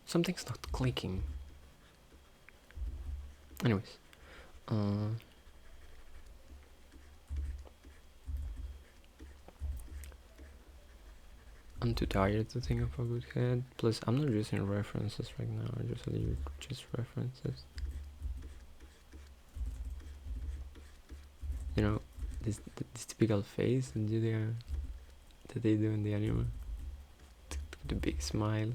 Speaker 1: Something's not clicking. Anyways, I'm too tired to think of a good head. Plus, I'm not using references right now. I just leave just references. You know, this typical face that they do in the anime. The big smile.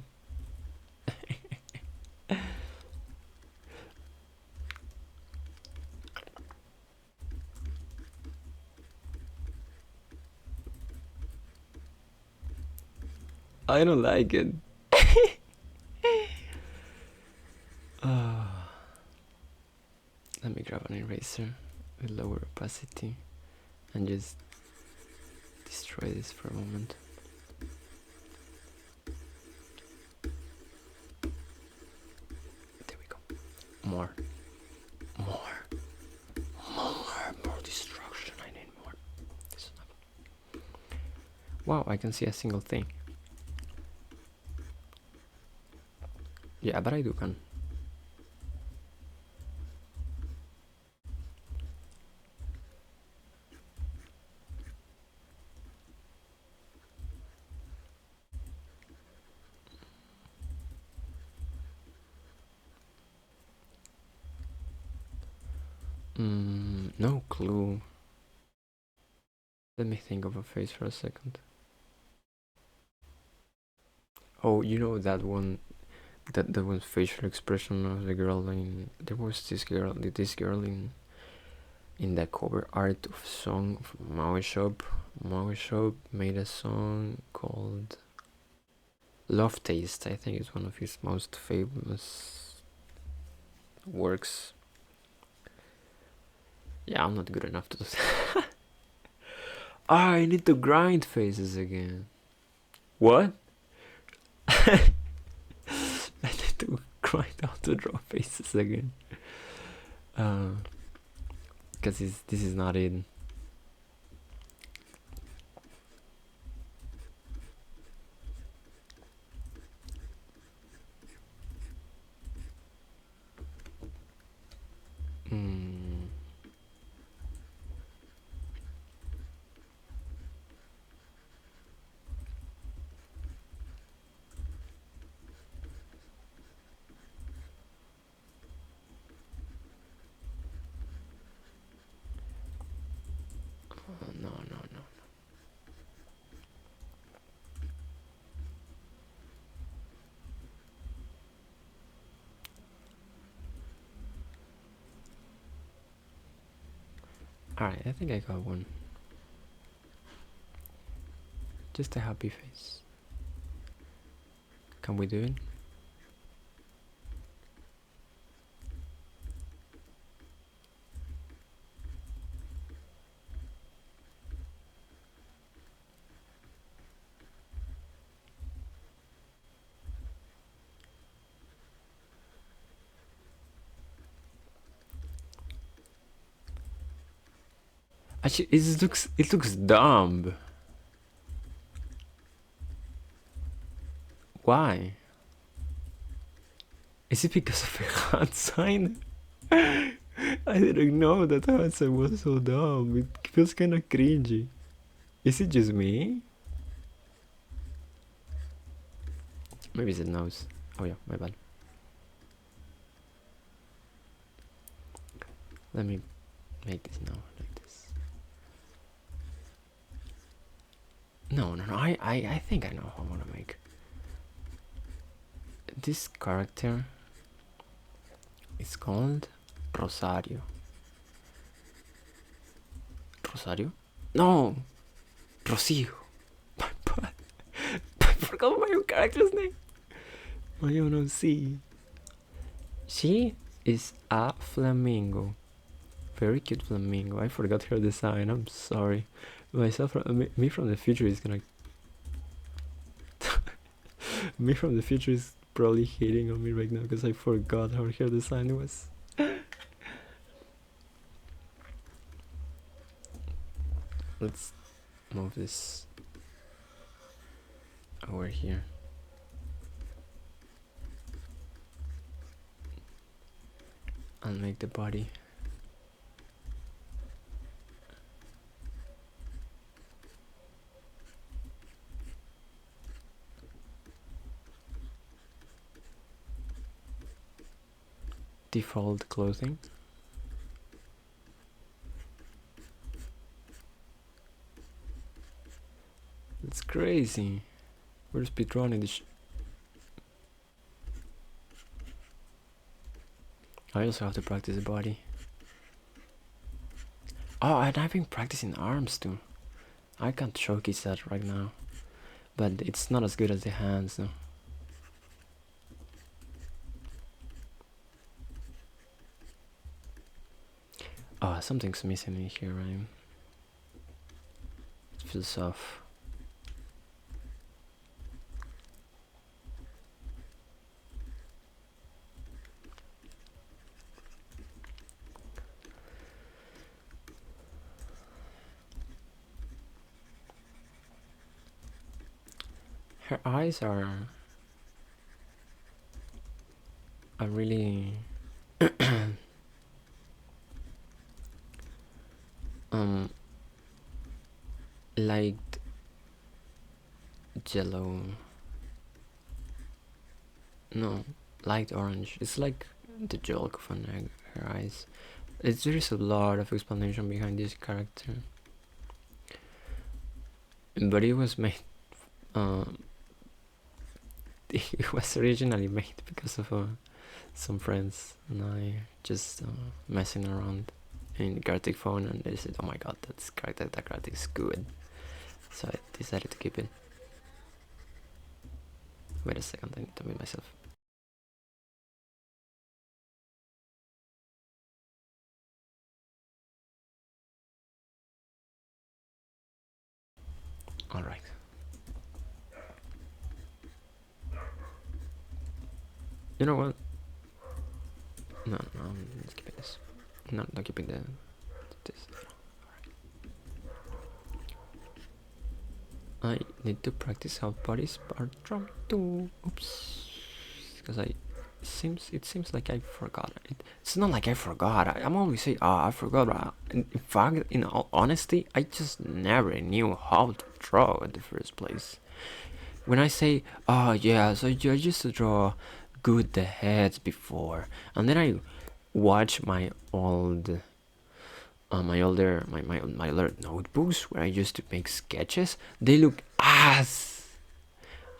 Speaker 1: I don't like it. Let me grab an eraser with lower opacity and just destroy this for a moment. There we go. More destruction. I need more. Wow, I can see a single thing. Yeah, but I do can. No clue. Let me think of a face for a second. Oh, you know that one, that one facial expression of the girl in. There was this girl in the cover art of song from Maui Shop. Maui Shop made a song called Love Taste. I think it's one of his most famous works. Yeah, I'm not good enough to do that. I need to grind faces again. What? I need to grind how to draw faces again. Because this is not it. Alright, I think I got one. Just a happy face. Can we do it? Actually, it looks dumb. Why? Is it because of a hand sign? I didn't know that hand sign was so dumb. It feels kind of cringy. Is it just me? Maybe it's the nose. Oh yeah, my bad. Let me make this now, like this. No, I think I know how I want to make. This character is called Rosario. Rosario? No! Rocio. My bad. I forgot my own character's name. I don't know, see. She is a flamingo. Very cute flamingo. I forgot her design. I'm sorry. Myself, me from the future is gonna. Me from the future is probably hating on me right now because I forgot how her design was. Let's move this over here. And make the body. Default clothing. It's crazy. We're speedrunning this. I also have to practice the body. Oh, and I've been practicing arms too. I can't showcase that right now, but it's not as good as the hands though. Oh, something's missing in here, right? It feels off. Her eyes are really light yellow. No, light orange. It's like the yolk of an egg. Her eyes. There is a lot of explanation behind this character, but it was made. It was originally made because of some friends and I just messing around in Gartic phone, and they said, "Oh my god, that character is good." So I decided to keep it. Wait a second, I need to mute myself. Alright. You know what? No, I'm just keeping this. No, not keeping this. I need to practice how bodies are drawn too. Oops. Because it seems like I forgot it. It's not like I forgot. I'm always saying, I forgot. In fact, in all honesty, I just never knew how to draw in the first place. When I say, oh yeah, so I used to draw good the heads before, and then I watch my old my older notebooks where I used to make sketches. They look ass,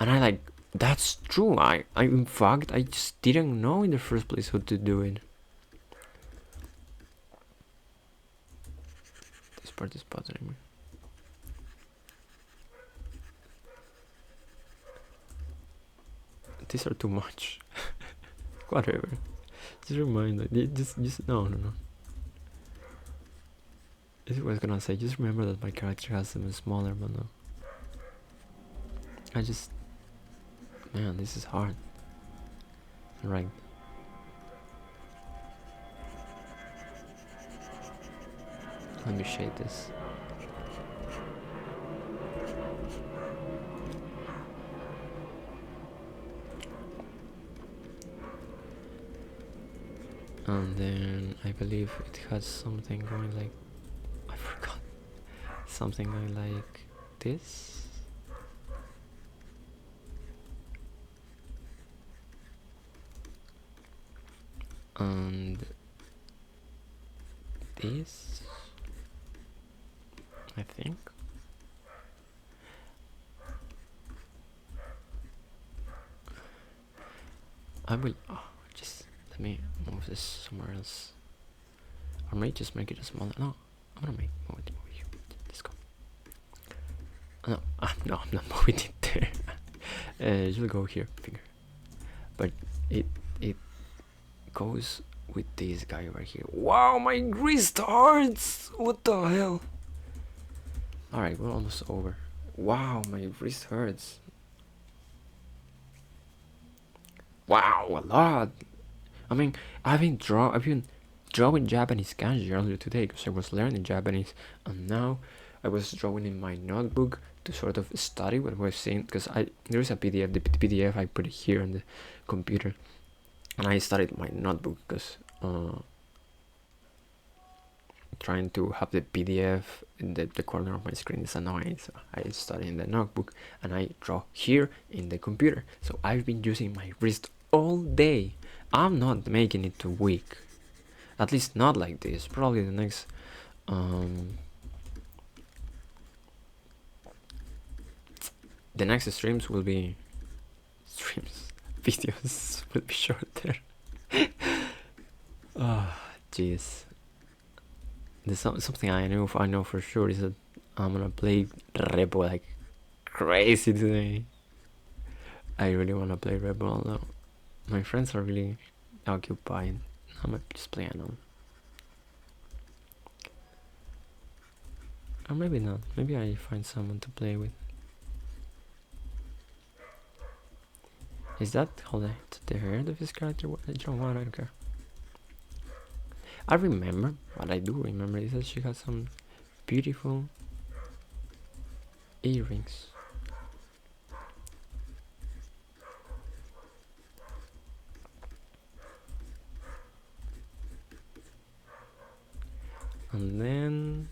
Speaker 1: and I like, that's true. I in fact I just didn't know in the first place how to do it. part is bothering me? These are too much. Whatever. Just remind that. Just no. This is what I was gonna say. Just remember that my character has them smaller, but no. Man, this is hard. Right. Let me shade this. And then I believe it has something going like, I forgot, something going like this. And this, I think. I will just let me move this somewhere else, or maybe just make it a smaller. No, I'm gonna move it here. Let's go. No, no, I'm not moving it there. It will go here, finger. But it goes with this guy over here. Wow, my wrist hurts. What the hell? All right, we're almost over. Wow, my wrist hurts. Wow, a lot. I mean, I've been drawing Japanese kanji earlier today because I was learning Japanese, and now I was drawing in my notebook to sort of study what I was seeing, because there is a PDF. The PDF I put it here on the computer, and I studied my notebook because trying to have the PDF in the corner of my screen is annoying. So I study in the notebook and I draw here in the computer. So I've been using my wrist all day. I'm not making it too weak, at least not like this. Probably the next streams will be videos will be shorter. Oh jeez. There's something I know for sure is that I'm gonna play Rebel like crazy today. I really wanna play Rebel, although my friends are really occupied. I might just play alone. Or maybe not. Maybe I find someone to play with. Is that how the hair of his character? I don't care. I remember, what I do remember is that she has some beautiful earrings. And then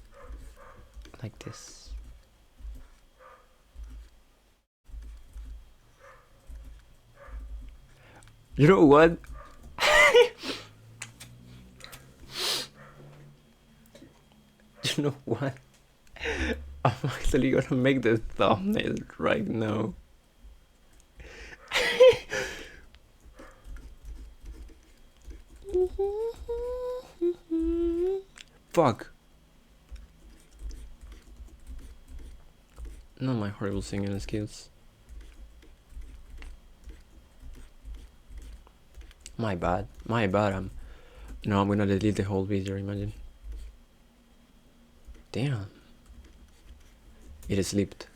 Speaker 1: like this. You know what? You know what? I'm actually gonna make the thumbnail right now. Fuck. Not my horrible singing skills. My bad. I'm gonna delete the whole video, imagine. Damn. It slipped.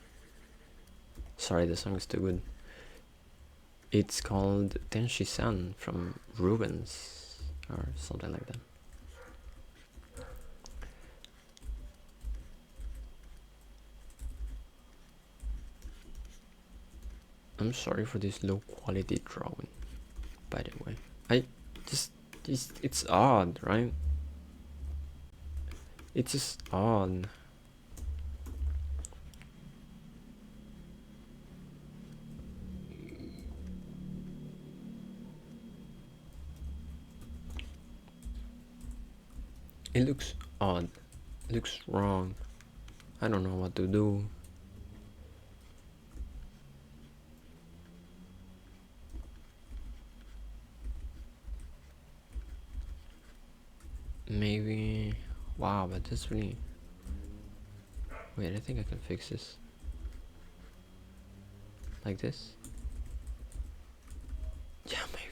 Speaker 1: Sorry, the song is too good. It's called Tenshi-san from Rubens or something like that. I'm sorry for this low quality drawing, by the way. It's odd, right? It's just odd. It looks odd. It looks wrong. I don't know what to do. Maybe. Wow, but that's really Wait, I think I can fix this. Like this? Yeah, maybe.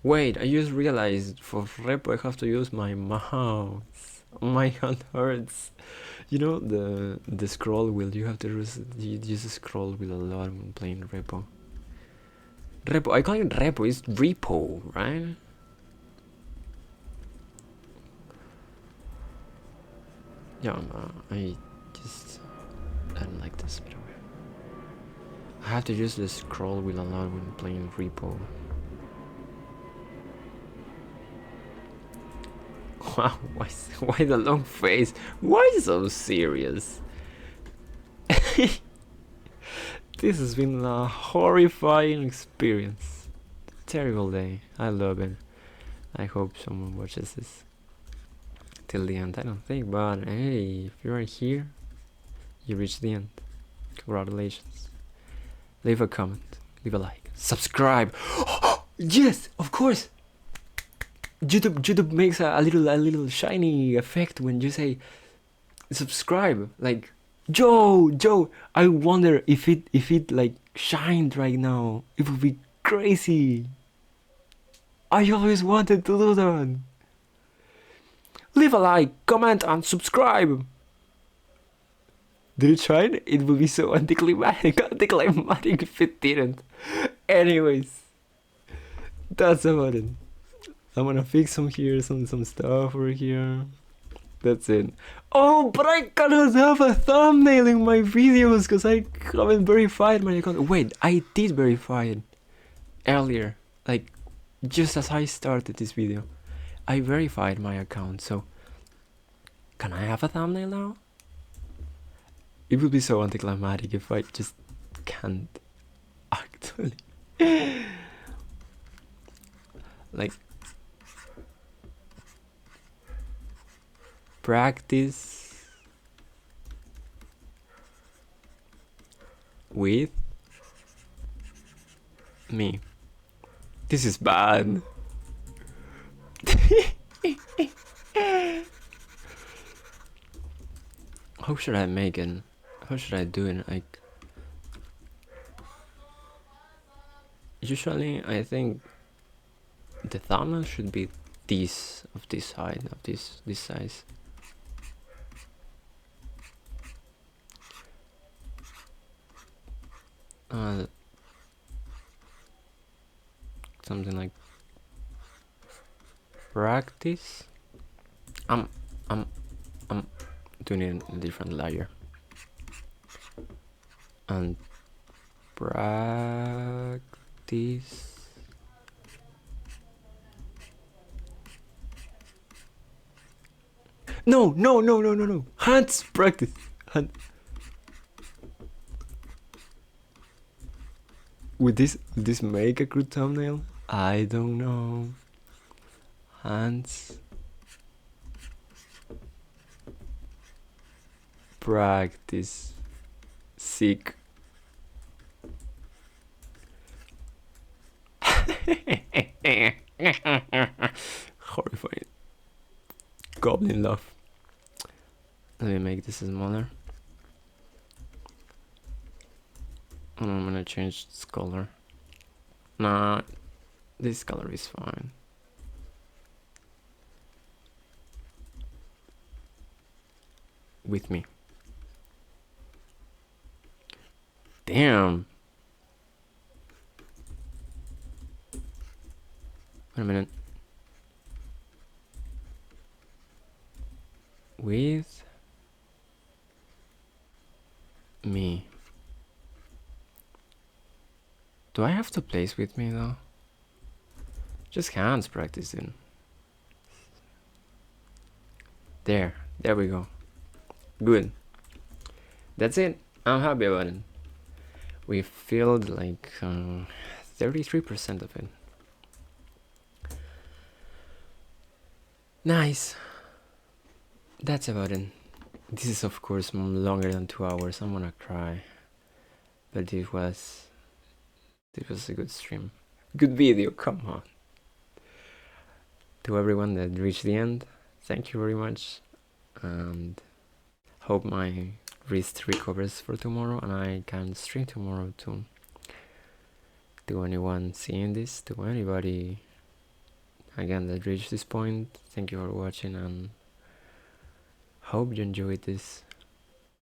Speaker 1: Wait, I just realized for repo I have to use my mouse. My hand hurts. You know the scroll wheel, you have to use the scroll wheel a lot when playing repo. Repo, I call it repo, it's repo, right? Yeah, I don't like this bit of it. I have to use the scroll wheel a lot when playing repo. Wow, why the long face? Why so serious? This has been a horrifying experience. Terrible day. I love it. I hope someone watches this till the end. I don't think, but hey, if you are here, you reached the end. Congratulations. Leave a comment, leave a like, subscribe. Yes, of course. YouTube makes a little shiny effect when you say subscribe. Like Joe, I wonder if it like shined right now. It would be crazy. I always wanted to do that. Leave a like, comment, and subscribe. Did it shine? It would be so anticlimactic if it didn't. Anyways, that's about it. I'm gonna fix some here, some stuff over here. That's it. Oh, but I cannot have a thumbnail in my videos because I haven't verified my account. Wait, I did verify it earlier, like just as I started this video. I verified my account, so can I have a thumbnail now? It would be so anticlimactic if I just can't actually. Like, practice with me. This is bad. How should I make it? How should I do it? Like, usually I think the thumbnail should be this side of this size. Something like practice. I'm doing it in a different layer. And practice. No. Hands practice. Hand. Would this make a good thumbnail? I don't know. Hands. Practice. Sick. Horrifying. Goblin love. Let me make this smaller. And I'm gonna change this color. Nah, this color is fine. With me. Damn. Wait a minute. With me. Do I have to place with me though? Just hands practicing. There we go. Good. That's it. I'm happy about it. We filled like 33% of it. Nice. That's about it. This is of course longer than 2 hours. I'm gonna cry. But it was It was a good stream. Good video, come on. To everyone that reached the end, thank you very much, and hope my wrist recovers for tomorrow and I can stream tomorrow too. To anyone seeing this, to anybody again that reached this point, thank you for watching, and hope you enjoyed this.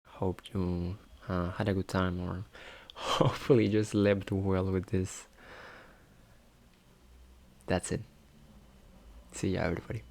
Speaker 1: Hope you had a good time, or hopefully you slept well with this. That's it. See ya, everybody.